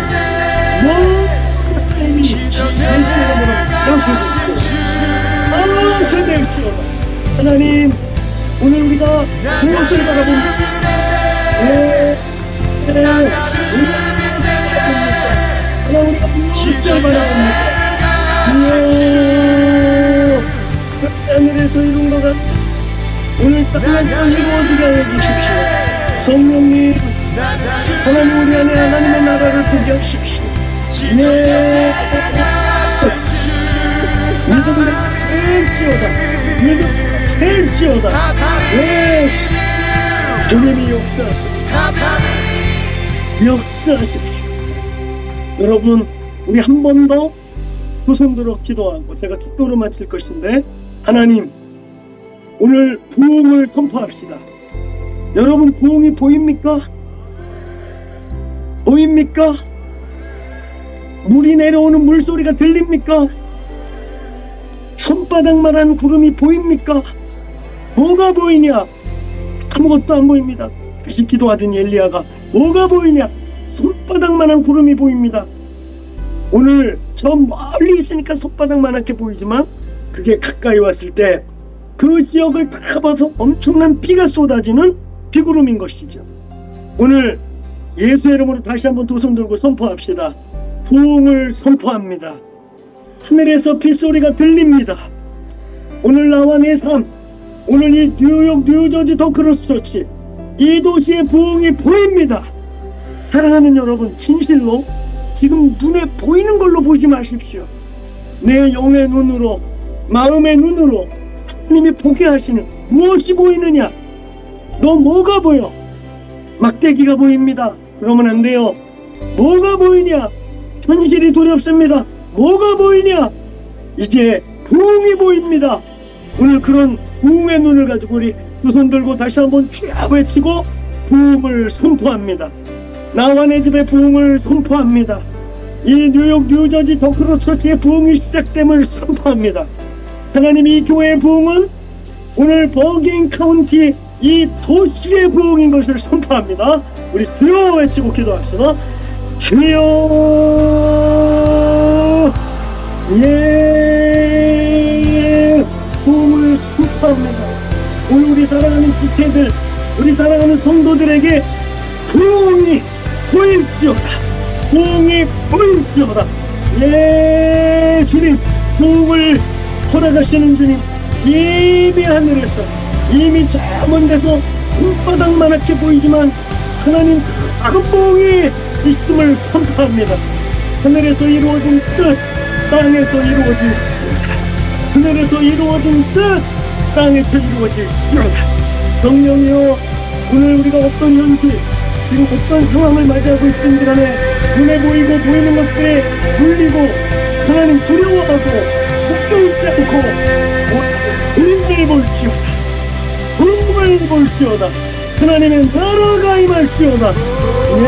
모든 삶이 예수의 이름으로 양식될지어다. 하나님, 오늘 우리가 무엇을 바라봅니까? 우리가 무엇을 바라봅니까? 하늘에서 이룬 것 같이 오늘 땅에서 이루어지게 하여 주십시오. 성령님, 하나님, 우리 안에 하나님의 나라를 보게 하십시오. 믿음으로 될지어다. 믿음으로 될지어다. 주님이 역사하십시오. 여러분, 우리 한 번 더 두 손 들어 기도하고 제가 축도로 마칠 것인데, 하나님, 오늘 부흥을 선포합시다. 여러분, 부흥이 보입니까? 보입니까? 물이 내려오는 물소리가 들립니까? 손바닥만한 구름이 보입니까? 뭐가 보이냐? 아무것도 안 보입니다. 다시 기도하던 엘리야가 뭐가 보이냐? 손바닥만한 구름이 보입니다. 오늘 저 멀리 있으니까 손바닥만하게 보이지만 그게 가까이 왔을 때 그 지역을 다 봐서 엄청난 비가 쏟아지는 비구름인 것이죠. 오늘 예수의 이름으로 다시 한번 두 손 들고 선포합시다. 부흥을 선포합니다. 하늘에서 빗소리가 들립니다. 오늘 나와 내 삶, 오늘 이 뉴욕 뉴저지 더크로스 처치, 이 도시의 부흥이 보입니다. 사랑하는 여러분, 진실로 지금 눈에 보이는 걸로 보지 마십시오. 내 영의 눈으로, 마음의 눈으로 하나님이 보게 하시는 무엇이 보이느냐? 너 뭐가 보여? 막대기가 보입니다. 그러면 안 돼요. 뭐가 보이냐? 현실이 두렵습니다. 뭐가 보이냐? 이제 부흥이 보입니다. 오늘 그런 부흥의 눈을 가지고 우리 두 손 들고 다시 한번 주야 외치고 부흥을 선포합니다. 나와 내 집의 부흥을 선포합니다. 이 뉴욕 뉴저지 더크로스 처치의 부흥이 시작됨을 선포합니다. 하나님, 이 교회의 부흥은 오늘 버긴 카운티 이 도시의 부흥인 것을 선포합니다. 우리 주여 외치고 기도합시다. 주여, 예, 부흥을 선포합니다. 오늘 우리 사랑하는 지체들, 우리 사랑하는 성도들에게 부흥이 보일지어다. 부흥이 보일지어다. 예, 주님, 부흥을 허락하시는 주님, 이미 하늘에서, 이미 저 먼 데서 손바닥만하게 보이지만 하나님 큰 부흥이 있음을 선포합니다. 하늘에서 이루어진 뜻, 땅에서 이루어질 줄이다. 하늘에서 이루어진 뜻, 땅에서 이루어질 줄이다. 성령이여, 오늘 우리가 어떤 현실, 지금 어떤 상황을 맞이하고 있든지 간에 눈에 보이고 보이는 것들에 눌리고 하나님 두려워하고 묶여있지 않고 그림자를 볼지어다. 부흥을 볼지어다. 하나님의 나라가 임할지어다. 예.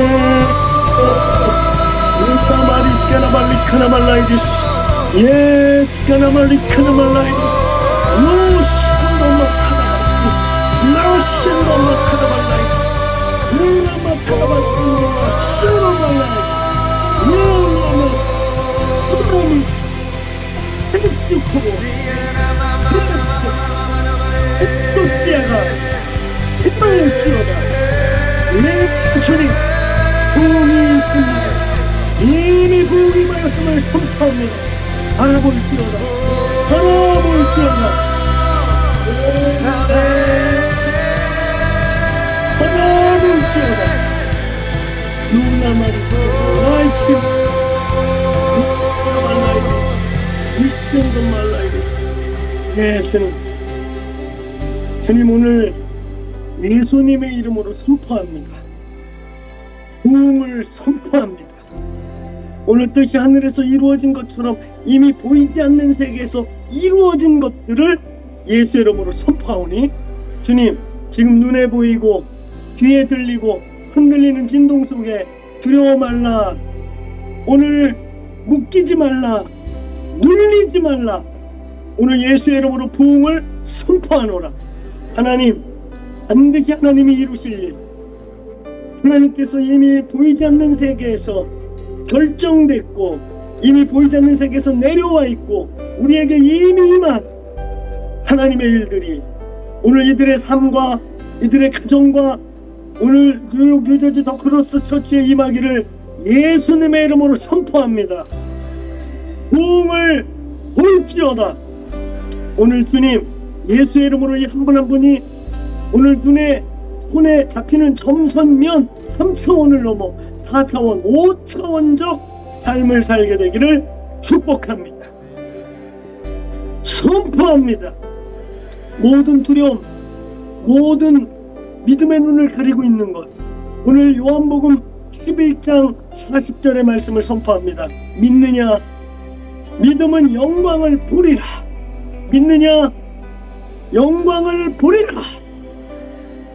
스카나말리카나말라이디스, 예, 스카나말리카나말라이디스, 노신도마카나바스, 노신도마카나말라이디스, 노라마카나바스, 노신도말라이디스, 노라마스, 노라미스, 엑스코보, 엑스코시아가 힘을 주어다. 네, 주님, 부흥이 있습니다. 이미 부흥이 임하였음을 선포합니다. 알아볼지어다. 알아볼지어다. 알아볼지어다. 누나마리스 라이프 누나말라이디스 미스텐더 말라이디스. 네, 주님, 오늘 예수님의 이름으로 선포합니다. 부흥을 선포합니다. 오늘 뜻이 하늘에서 이루어진 것처럼 이미 보이지 않는 세계에서 이루어진 것들을 예수의 이름으로 선포하오니 주님, 지금 눈에 보이고 귀에 들리고 흔들리는 진동 속에 두려워 말라. 오늘 묶이지 말라. 눌리지 말라. 오늘 예수의 이름으로 부흥을 선포하노라. 하나님, 반드시 하나님이 이루실 일, 하나님께서 이미 보이지 않는 세계에서 결정됐고 이미 보이지 않는 세계에서 내려와 있고 우리에게 이미 임한 하나님의 일들이 오늘 이들의 삶과 이들의 가정과 오늘 뉴욕 뉴저지 더크로스 처치에 임하기를 예수님의 이름으로 선포합니다. 부흥을 볼지어다. 오늘 주님, 예수의 이름으로 이 한 분 한 분이 오늘 손에 잡히는 점선면 3차원을 넘어 4차원, 5차원적 삶을 살게 되기를 축복합니다. 선포합니다. 모든 두려움, 모든 믿음의 눈을 가리고 있는 것, 오늘 요한복음 11장 40절의 말씀을 선포합니다. 믿느냐? 믿음은 영광을 보리라. 믿느냐? 영광을 보리라.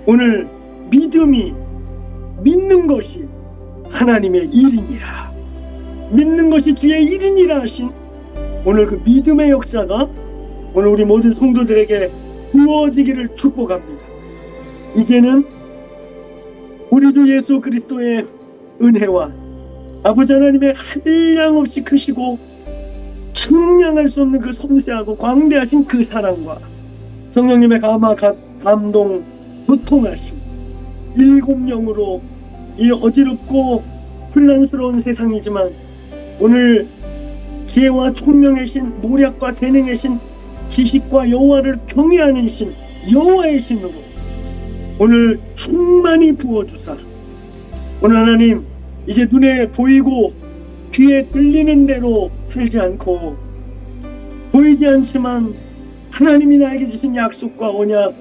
오늘 믿는 것이 하나님의 일이니라, 믿는 것이 주의 일이니라 하신 오늘 그 믿음의 역사가 오늘 우리 모든 성도들에게 부어지기를 축복합니다. 이제는 우리 주 예수 그리스도의 은혜와 아버지 하나님의 한량없이 크시고 측량할 수 없는 그 섬세하고 광대하신 그 사랑과 성령님의 감동, 교통하심, 일곱 영으로 이 어지럽고 혼란스러운 세상이지만 오늘 지혜와 총명의 신, 모략과 재능의 신, 지식과 여호와를 경외하는 신, 여호와의 신으로 오늘 충만히 부어주사 오늘 하나님 이제 눈에 보이고 귀에 들리는 대로 살지 않고 보이지 않지만 하나님이 나에게 주신 약속과 언약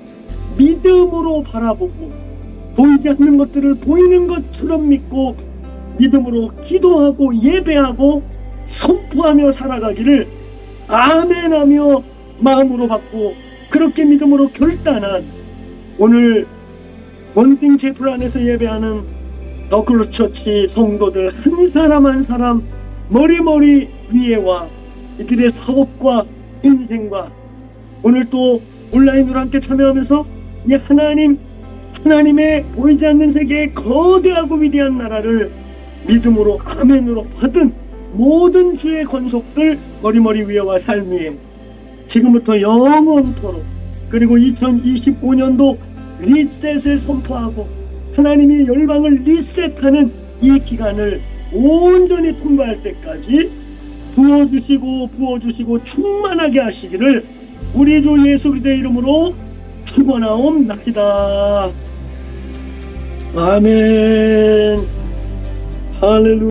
믿음으로 바라보고 보이지 않는 것들을 보이는 것처럼 믿고 믿음으로 기도하고 예배하고 선포하며 살아가기를 아멘하며 마음으로 받고 그렇게 믿음으로 결단한 오늘 원띵 채플 안에서 예배하는 더크로스처치 성도들 한 사람 한 사람 머리머리 위에와 이들의 사업과 인생과 오늘 또 온라인으로 함께 참여하면서 이 하나님의 보이지 않는 세계의 거대하고 위대한 나라를 믿음으로 아멘으로 받은 모든 주의 권속들 머리머리 위에와 삶 위에 지금부터 영원토록 그리고 2025년도 리셋을 선포하고 하나님이 열방을 리셋하는 이 기간을 온전히 통과할 때까지 부어주시고 충만하게 하시기를 우리 주 예수 그리스도의 이름으로 축원하옵나이다. 아멘. 할렐루야.